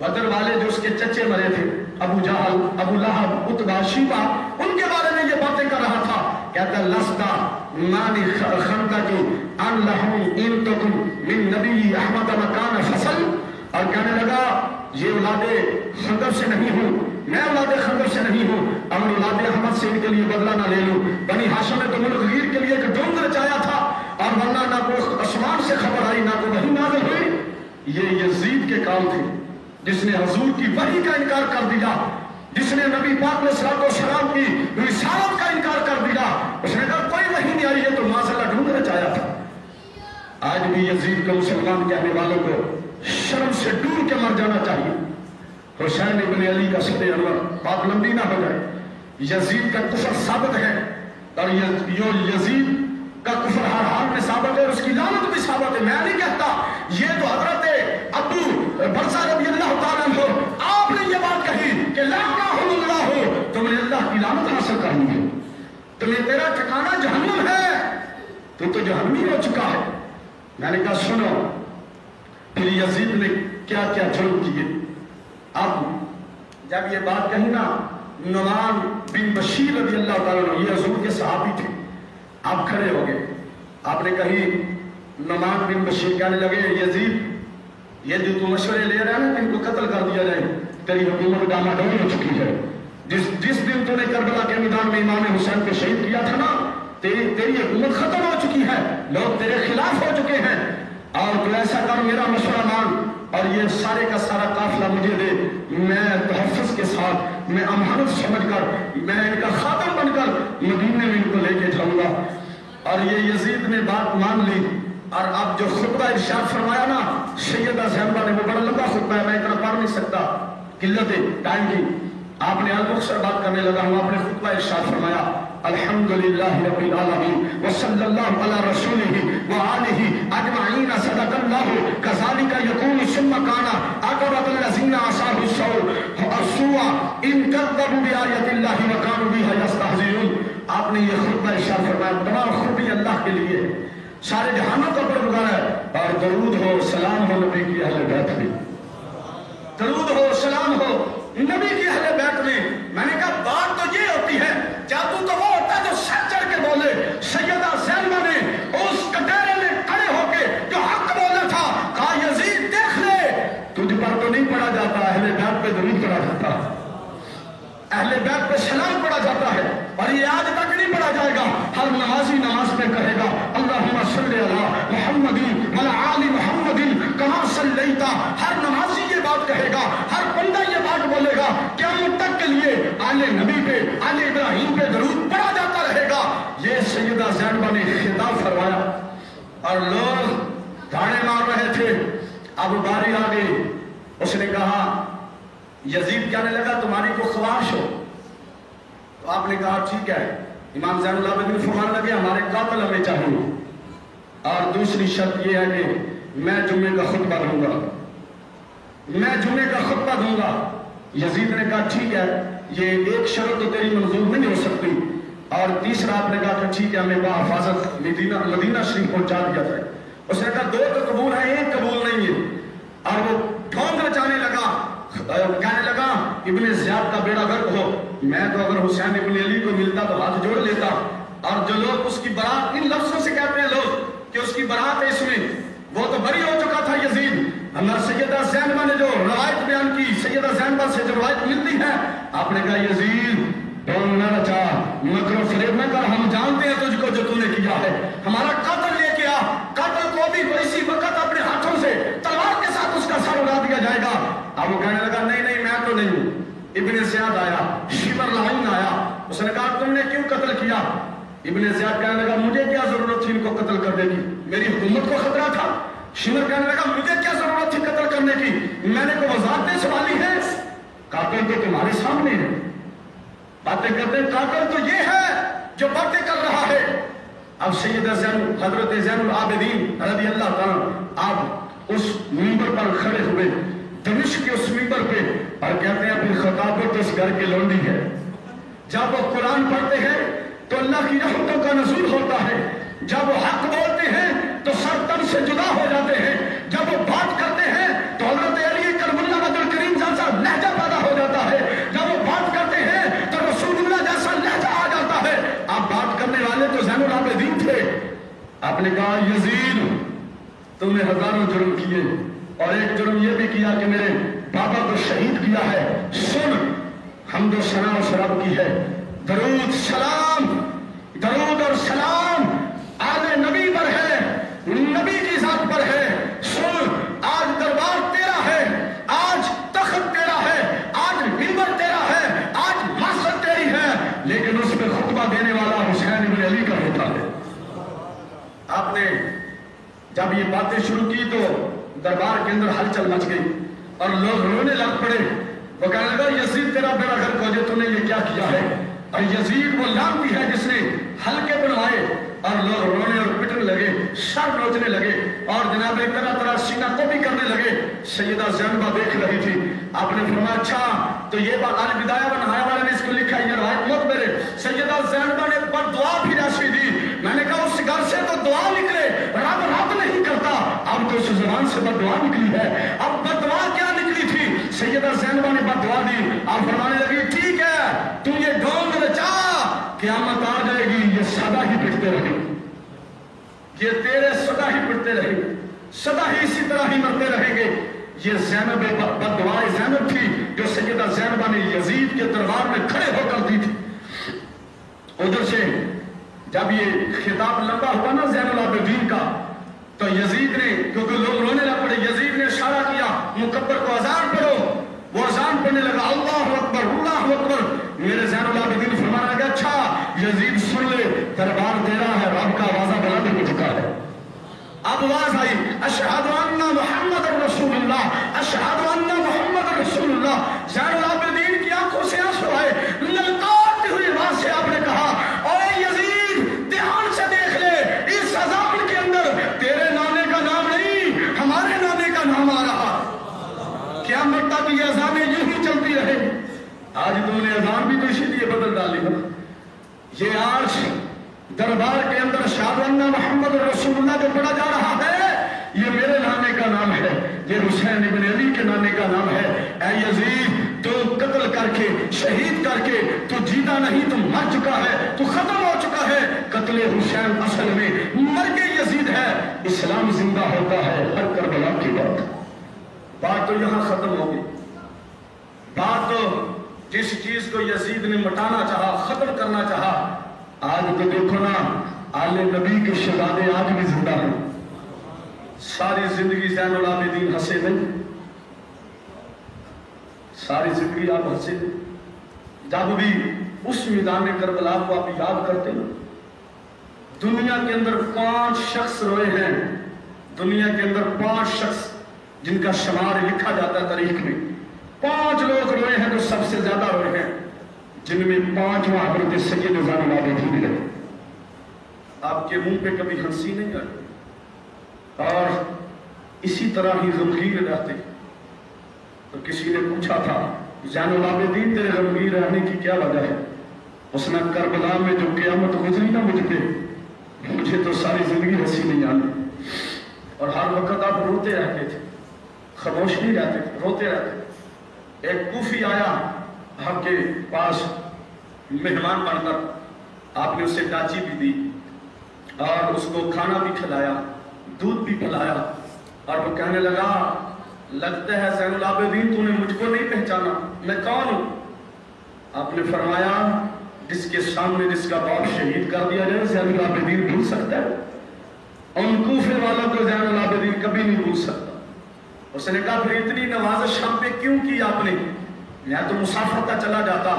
Speaker 1: بدر والے جو اس کے چچے مرے تھے، ابو جہل، ابو لہب، عتبہ، شیبہ، ان کے بارے میں یہ باتیں کر رہا تھا، کہتا لستا مانی خندق ان لہم ان تکم من نبی احمد مکان فصل، اور کہنے لگا یہ اولاد خندق سے نہیں ہوں، میں اولاد خندق سے نہیں ہوں، اگر اولاد احمد سے ان کے لیے بدلہ نہ لے لوں۔ بنی ہاشم نے تو ملک غیر کے لیے ایک ڈھونگ رچایا تھا، اور ورنہ نہ کوئی آسمان سے خبر آئی نہ کوئی وحی نازل ہوئی۔ یہ یزید کے کام تھے جس نے حضور کی وحی کا انکار کر دیا، جس نے نبی پاک علیہ السلام کی رسالت کا انکار کر دیا۔ اس نے کہا کوئی وحی نہیں آئی، یہ تو معاذ اللہ ڈھونگ رچایا تھا۔ آج بھی یزید کو مسلمان کہنے والوں کو شرم سے ڈور کے مر جانا چاہیے۔ حسین ابن علی کا صد انور، بات لمبی نہ ہو جائے، یزید کا کفر ثابت ہے، اور یزید کا کفر ہر حال میں ثابت ہے، اس کی لعنت بھی ثابت ہے۔ میں نہیں کہتا، یہ تو حضرت ابو برزہ رضی اللہ تعالیٰ عنہ آپ نے یہ بات کہی کہ لعنہم اللہ ہو، تم نے اللہ کی لعنت حاصل کرنی ہے، تمہیں تیرا ٹھکانہ جہنم ہے، تو جہنمی ہو چکا ہے۔ میں نے کہا سنو، پھر یزید نے کیا کیا جرم کیے۔ اب جب یہ بات کہی نا، نعمان بن بشیر رضی اللہ تعالیٰ عنہ، یہ حضور کے صحابی تھے، آپ کھڑے ہو گئے، آپ نے کہی نعمان بن بشیر کہنے لگے یزید یہ جو تم مشورے لے رہے ہیں نا کہ ان کو قتل کر دیا جائے، تیری حکومت ڈاما ڈولی ہو چکی ہے۔ جس دن تو نے کربلا کے میدان میں امام حسین کو شہید کیا تھا نا، تیری حکومت ختم ہو چکی ہے، لوگ تیرے خلاف ہو چکے ہیں، اور تو ایسا کر میرا مشورہ مان اور یہ سارے کا سارا قافلہ مجھے دے، میں تحفظ کے ساتھ، میں امانت سمجھ کر، میں ان کا خادم بن کر مدینے میں ان کو لے کے جاؤں گا۔ اور یہ یزید نے بات مان لی، اور اب جو خطبہ ارشاد فرمایا نا سیدہ زینبہ نے، وہ بڑا لمبا خطبہ ہے، میں اتنا پڑھ نہیں سکتا قلت ٹائم کی، آپ نے المختصر بات کرنے لگا ہوں، آپ نے خطبہ ارشاد فرمایا الحمدللہ رب العالمین وصلی اللہ علی رسولہ وآلہ اجمعین صدق اللہ کذالک یکون ثم کان عاقبۃ الذین اصابوا السوء ان کذبوا بآیات اللہ وکانوا بها یستہزئون۔ آپ نے یہ خطبہ ارشاد فرمایا، تمام خوبی اللہ کے لیے ہے، سارے جہانوں کا پروردگار ہے، اور درود ہو سلام ہو نبی کی اہل بیت میں، درود ہو سلام ہو نبی کی اہل بیت میں۔ میں نے کہا بات تو یہ ہوتی ہے، جادو تو وہ ہوتا ہے جو سر چڑھ کے بولے۔ سیدہ زینبہ نے اس کٹہرے میں کھڑے ہو کے جو حق بولا تھا، کہا یزید دیکھ لے، تجھ پر تو نہیں پڑھا جاتا، اہل بیت پہ درود پڑھا جاتا ہے، اہل بیت پہ سلام پڑھا جاتا ہے، اور یہ آج تک نہیں پڑھا جائے گا۔ ہر نمازی نماز میں کہے گا اللہم صلی علی محمد وعلی آل محمد کما صلیتا، ہر نمازی یہ بات کہے گا، ہر بندہ یہ بات بولے گا، قیامت تک کے لیے آل نبی پہ، آل ابراہیم پہ درود پڑھا جاتا رہے گا۔ یہ سیدہ زینبہ نے خطاب فرمایا اور لوگ دھاڑے مار رہے تھے۔ اب باری آ گئی، اس نے کہا یزید کہنے لگا تمہاری کو خواہش ہو؟ تو آپ نے کہا ٹھیک ہے۔ امام زین العابدین فرمانے لگے ہمارے قاتل ہمیں چاہیے، اور دوسری شرط یہ ہے کہ میں جمعے کا خطبہ دوں گا، میں جمعے کا خطبہ دوں گا۔ یزید نے کہا ٹھیک ہے، یہ ایک شرط تو تیری منظور نہیں ہو سکتی، اور تیسرا آپ نے کہا کہ ٹھیک ہے ہمیں بحفاظت مدینہ شریف پہنچا دیا جائے۔ اس نے کہا دو تو قبول ہے، ایک قبول نہیں ہے۔ اور وہ ڈھونگ رچانے لگا، کہنے لگا ابن زیاد کا بیڑا غرق ہو، میں تو اگر حسین ابن علی کو ملتا تو ہاتھ جوڑ لیتا۔ اور جو لوگ اس کی برات، ان لفظوں سے کہتے ہیں لوگ کہ اس کی برات ہے، اس میں وہ تو بری ہو چکا تھا یزید۔ ہمارا سیدہ زینبہ نے جو روایت بیان کی، سیدہ زینبہ سے جو روایت ملتی ہے، آپ نے کہا یزید ڈھونگ نہ رچا، مکر و فریب نہ کر، ہم جانتے ہیں تجھ کو جو تو نے کیا ہے، ہمارا قاتل لے کے آ، قاتل کو بھی اسی وقت اپنے ہاتھوں سے تلوار کے ساتھ اس کا سر اڑا دیا جائے گا۔ اب وہ کہنے لگا نہیں نہیں میں تو نہیں ہوں۔ ابن زیاد آیا، شمر لعین آیا، اس نے کہا تم نے کیوں قتل کیا؟ ابن زیاد کہنے لگا مجھے کیا ضرورت تھی ان کو قتل کرنے کی، میری حکومت کو خطرہ تھا۔ شمر کہنے لگا مجھے کیا ضرورت تھی قتل کرنے کی، میں نے کوئی وضاحتیں سنبھالی ہیں؟ قاتل تو تمہارے سامنے ہے، باتیں کرتے ہیں، قاتل تو یہ ہے جو باتیں کر رہا ہے۔ اب سیدہ حضرت زین العابدین رضی اللہ تعالیٰ آپ اس منبر پر کھڑے ہوئے، دمشق کے اس منبر پہ، اور کہتے ہیں پھر خطابت اس گھر کی لونڈی ہے۔ جب وہ قرآن پڑھتے ہیں تو اللہ کی رحمتوں کا نزول ہوتا ہے، جب وہ حق بولتے ہیں تو سر تن سے جدا ہو جاتے ہیں، جب وہ بات کرتے ہیں تو حضرت علی کرم اللہ وجہ الکریم جیسا لہجہ پیدا ہو جاتا ہے، جب وہ بات کرتے ہیں تو رسول اللہ جیسا لہجہ آ جاتا ہے۔ آپ بات کرنے والے تو زین العابدین تھے۔ آپ نے کہا یزید تم نے ہزاروں جرم کیے، اور ایک جرم یہ بھی کیا کہ میرے بابا کو شہید کیا ہے، سن حمد و ثنا و شراب کی ہے، درود سلام، درود اور سلام آل نبی پر ہے، نبی کی ذات پر ہے۔ سن آج دربار تیرا ہے، آج تخت تیرا ہے، آج منبر تیرا ہے، آج مسجد تیری ہے، لیکن اس پہ خطبہ دینے والا حسین ابن علی کا ہوتا ہے۔ آپ نے جب یہ باتیں شروع کی تو دربار کے اندر ہلچل مچ گئی اور لوگ رونے لگ پڑے۔ وہ کہنے لگا یزید تیرا بیڑا غرق ہو جائے، تو نے یہ کیا کیا ہے؟ اور یزید وہ لعنتی ہے جس نے حلقے بنوائے، اور لوگ رونے اور پٹنے لگے، سر نوچنے لگے، اور جناب طرح طرح سینہ کوبی کرنے لگے۔ سیدہ زینبہ دیکھ رہی تھی۔ آپ نے فرمایا اچھا تو یہ بات البدایہ و نہایہ والے نے اس کو لکھا ہے، یہ روایت مت میرے۔ سیدہ زینبہ نے بد دعا بھی ایسی دی، میں نے کہا اس گھر سے تو دعا نکلے، رب رب نہیں کرتا، اب تو اس زبان سے بد دعا نکلی ہے۔ اب بد دعا کیا نکلی تھی؟ سیدہ زینبہ نے بد دعا دی۔ آپ فرمانے لگی ٹھیک ہے تو یہ ڈھونگ رچا، قیامت آ جائے گی یہ سدا ہی پٹتے رہے، یہ تیرے سدا ہی پٹتے رہیں گے، سدا ہی اسی طرح ہی مرتے رہیں گے۔ یہ زینب بد دعائے زینب تھی جو سیدہ زینبہ نے یزید کے دربار میں کھڑے ہو کر دی تھی۔ ادھر سے جب یہ خطاب لمبا ہوا نا زین العابدین کا، تو یزید نے، کیونکہ لوگ رونے لگ پڑے، یزید نے اشارہ کیا مکبر کو اذان پڑھو۔ وہ اذان پڑھنے لگا اللہ اکبر اللہ اکبر۔ میرے زین العابدین فرمانے لگا اچھا یزید سن لے، دربار تیرا ہے، رب کا آوازہ بلند ہو چکا ہے۔ اب آواز آئی اشہد ان محمد رسول اللہ، اشہد ان محمد رسول اللہ۔ زین العابدین کی آنکھوں سے آنسو آئے، للکارتی ہوئی آواز سے آپ نے کہا اے یزید دھیان سے دیکھ لے، اس اذان کے اندر تیرے نانے کا نام نہیں ہمارے نانے کا نام آ رہا۔ قیامت تک یہ اذانیں یوں ہی چلتی رہے۔ آج تم نے اذان بھی تو اسی لیے بدل ڈالی نا۔ یہ آج دربار کے اندر اشہد ان محمد رسول اللہ جو پڑھا جا رہا ہے، یہ میرے نانے کا نام ہے، یہ حسین ابن علی کے نانے کا نام ہے۔ اے یزید تو قتل کر کے شہید کر کے تو جیتا نہیں، تو مر چکا ہے، تو ختم ہو چکا ہے۔ قتل حسین اصل میں مرگ یزید ہے، اسلام زندہ ہوتا ہے ہر کربلا کی بات۔ بات تو یہاں ختم ہو گئی۔ بات تو جس چیز کو یزید نے مٹانا چاہا، ختم کرنا چاہا، آج تو دیکھو نا آل نبی کے شہزادے آج بھی زندہ ہیں، ساری زندگی زین العابدین ہنسے نہیں، ساری زندگی آپ ہنسے نہیں۔ جب بھی اس میدان کربلا کو آپ یاد کرتے ہیں، دنیا کے اندر 5 شخص روئے ہیں، دنیا کے اندر 5 شخص جن کا شمار لکھا جاتا ہے تاریخ میں، 5 لوگ روئے ہیں جو سب سے زیادہ روئے ہیں، جن میں 5واں حضرت سید زین العابدین ہے۔ آپ کے منہ پہ کبھی ہنسی نہیں آئی اور اسی طرح ہی غمگین رہتے۔ تو کسی نے پوچھا تھا زین العابدین تیرے غمگین رہنے کی کیا وجہ ہے؟ اس نے کربلا میں جو قیامت گزری نا مجھ پہ، مجھے تو ساری زندگی ہنسی نہیں آئی، اور ہر وقت آپ روتے رہتے تھے، خاموش نہیں رہتے تھے، روتے رہتے تھے۔ ایک کوفی آیا آپ کے پاس مہمان بن کر، آپ نے اسے ڈاچی بھی دی اور اس کو کھانا بھی کھلایا، دودھ بھی پلایا، اور وہ کہنے لگا لگتا ہے زین العابدین تو نے مجھ کو نہیں پہچانا، میں کون ہوں؟ آپ نے فرمایا جس کے سامنے جس کا باپ شہید کر دیا جائے زین العابدین بھول سکتا ہے؟ ان کوفے والوں کو زین العابدین کبھی نہیں بھول سکتا۔ اس نے کہا پھر اتنی نوازش ہم پہ کیوں کی آپ نے؟ میں تو مسافرتا چلا جاتا،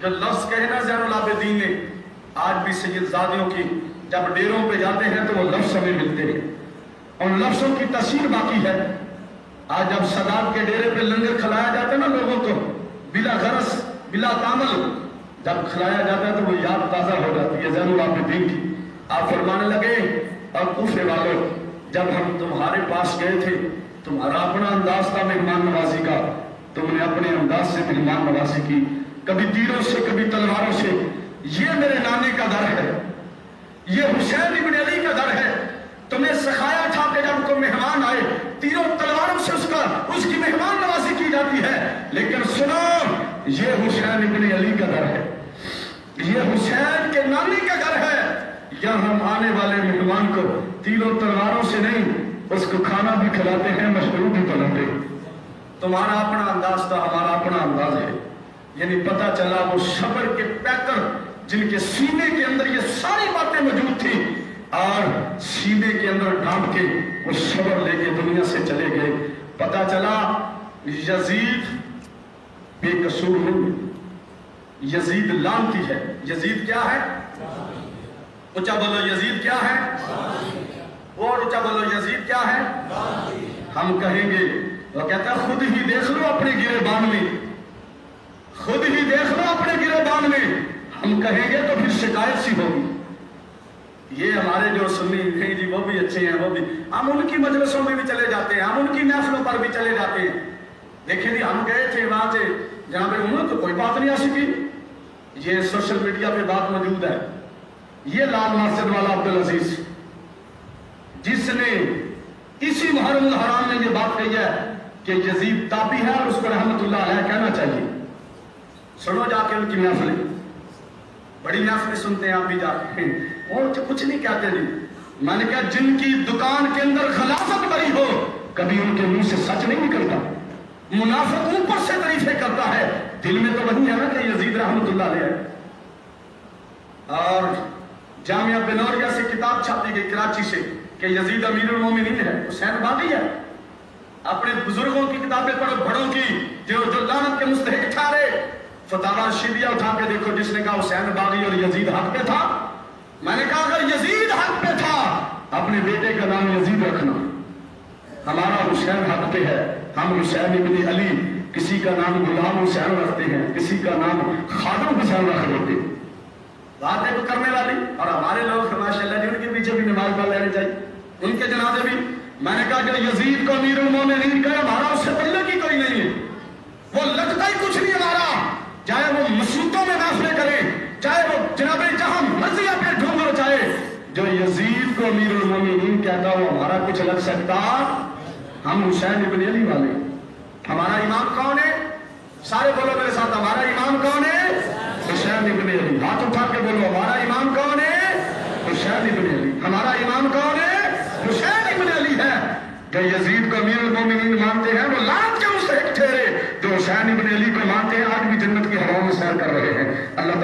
Speaker 1: جو لفظ کہے نا زین العابدین نے، آج بھی سید زادیوں کی جب ڈیروں پہ جاتے ہیں تو وہ لفظ ہمیں ملتے ہیں، ان لفظوں کی تاثیر باقی ہے۔ آج جب سادات کے ڈیرے پہ لنگر کھلایا جاتا ہے نا لوگوں کو، بلا غرض بلا تعمل جب کھلایا جاتا ہے تو وہ یاد تازہ ہو جاتی ہے زین العابدین کی۔ آپ فرمانے لگے اور کوفے والوں جب ہم تمہارے پاس گئے تھے تمہارا اپنا انداز تھا مہمان نوازی کا، تم نے اپنے انداز سے مہمان نوازی کی، کبھی تیروں سے کبھی تلواروں سے۔ یہ میرے نانے کا در ہے، یہ حسین ابن علی کا در ہے۔ تمہیں سکھایا تھا کہ جب کوئی مہمان آئے تیروں تلواروں سے اس کی مہمان نوازی کی جاتی ہے، لیکن سنو یہ حسین ابن علی کا در ہے، یہ حسین کے نانے کا گھر ہے۔ یہاں ہم آنے والے مہمان کو تیروں تلواروں سے نہیں، اس کو کھانا بھی کھلاتے ہیں، مشروب بھی پلاتے ہیں۔ تمہارا اپنا انداز تھا، ہمارا اپنا انداز ہے۔ یعنی پتہ چلا وہ صبر کے پیکر جن کے سینے کے اندر یہ ساری باتیں موجود تھی، اور سینے کے اندر ڈھانپ کے وہ صبر لے کے دنیا سے چلے گئے۔ پتہ چلا یزید بے قصور نہیں، یزید لعنتی ہے۔ یزید کیا ہے؟ اونچا بولو یزید کیا ہے؟ اور اونچا بولو یزید کیا ہے؟ ہم کہیں گے، وہ کہتا ہے خود ہی دیکھ لو اپنے گریبان میں، خود ہی دیکھ لو اپنے گریبان میں۔ ہم کہیں گے تو پھر شکایت سی ہوگی۔ یہ ہمارے جو سنی ہیں جی وہ بھی اچھے ہیں، وہ بھی، ہم ان کی مجلسوں میں بھی چلے جاتے ہیں، ہم ان کی محفلوں پر بھی چلے جاتے ہیں۔ دیکھیں جی ہم گئے تھے وہاں سے جہاں پہ انہوں نے تو کوئی بات نہیں آ سکی، یہ سوشل میڈیا پہ بات موجود ہے۔ یہ لال مسجد والا عبدالعزیز جس نے اسی محرم الحرام میں یہ بات کہی ہے کہ یزید تابی ہے اور اس کو رحمت اللہ علیہ کہنا چاہیے۔ سنو جا کے ان کی محفلیں، بڑی محفلیں سنتے ہیں آپ بھی جا کے، اور کچھ نہیں کہتے جی۔ میں نے کہا جن کی دکان کے اندر غلاظت بری ہو کبھی ان کے منہ سے سچ نہیں نکلتا، منافق اوپر سے تعریفیں کرتا ہے، دل میں تو وہی ہے نا کہ یزید رحمت اللہ علیہ ہے۔ اور جامعہ بنوریہ سے کتاب چھاپی گئی کراچی سے کہ یزید امیر المومنین ہے، حسین باغی ہے۔ اپنے بزرگوں کی کتابیں پڑھو، بڑوں کی جو لعنت کے مستحق ٹھہرے، فتاوی رشیدیہ اٹھا کے دیکھو، جس نے کہا حسین باغی اور یزید حق پہ تھا۔ میں نے کہا اگر یزید حق پہ تھا اپنے بیٹے کا نام یزید رکھنا، ہمارا حسین حق پہ ہے، ہم حسین ابن علی، کسی کا نام غلام حسین رکھتے ہیں، کسی کا نام خادم حسین رکھ دیتے ہیں، باتیں تو کرنے والی۔ اور ہمارے لوگ ماشاءاللہ جن کے پیچھے بھی نماز پڑھ لینے چاہیے، ان کے جنازے بھی۔ میں نے کہا کہ یزید کو امیر المومنین کا ہمارا اس سے پلے کی کوئی نہیں ہے، وہ لگتا ہی کچھ نہیں ہمارا، چاہے وہ مسجدوں میں محفلیں کرے، چاہے وہ جناب جہاں مرضی اپنے ڈھونگ رچائے، جو یزید کو امیر المومنین کہتا وہ ہمارا کچھ لگ سکتا؟ ہم حسین ابن علی والے۔ ہمارا امام کون ہے؟ سارے بولو میرے ساتھ، ہمارا امام کون ہے؟ حسین ابن علی۔ ہاتھ اٹھا کے بولو ہمارا امام کون ہے؟ حسین ابن علی۔ ہمارا امام کون ہے؟ حسین ابن علی ہے۔ جو یزید کو امیر المومنین مانتے ہیں وہ لعنت کے مستحق ٹھہرے، جو حسین ابن علی کو مانتے ہیں آج بھی جنت کی ہواؤں میں سیر کر رہے ہیں۔ اللہ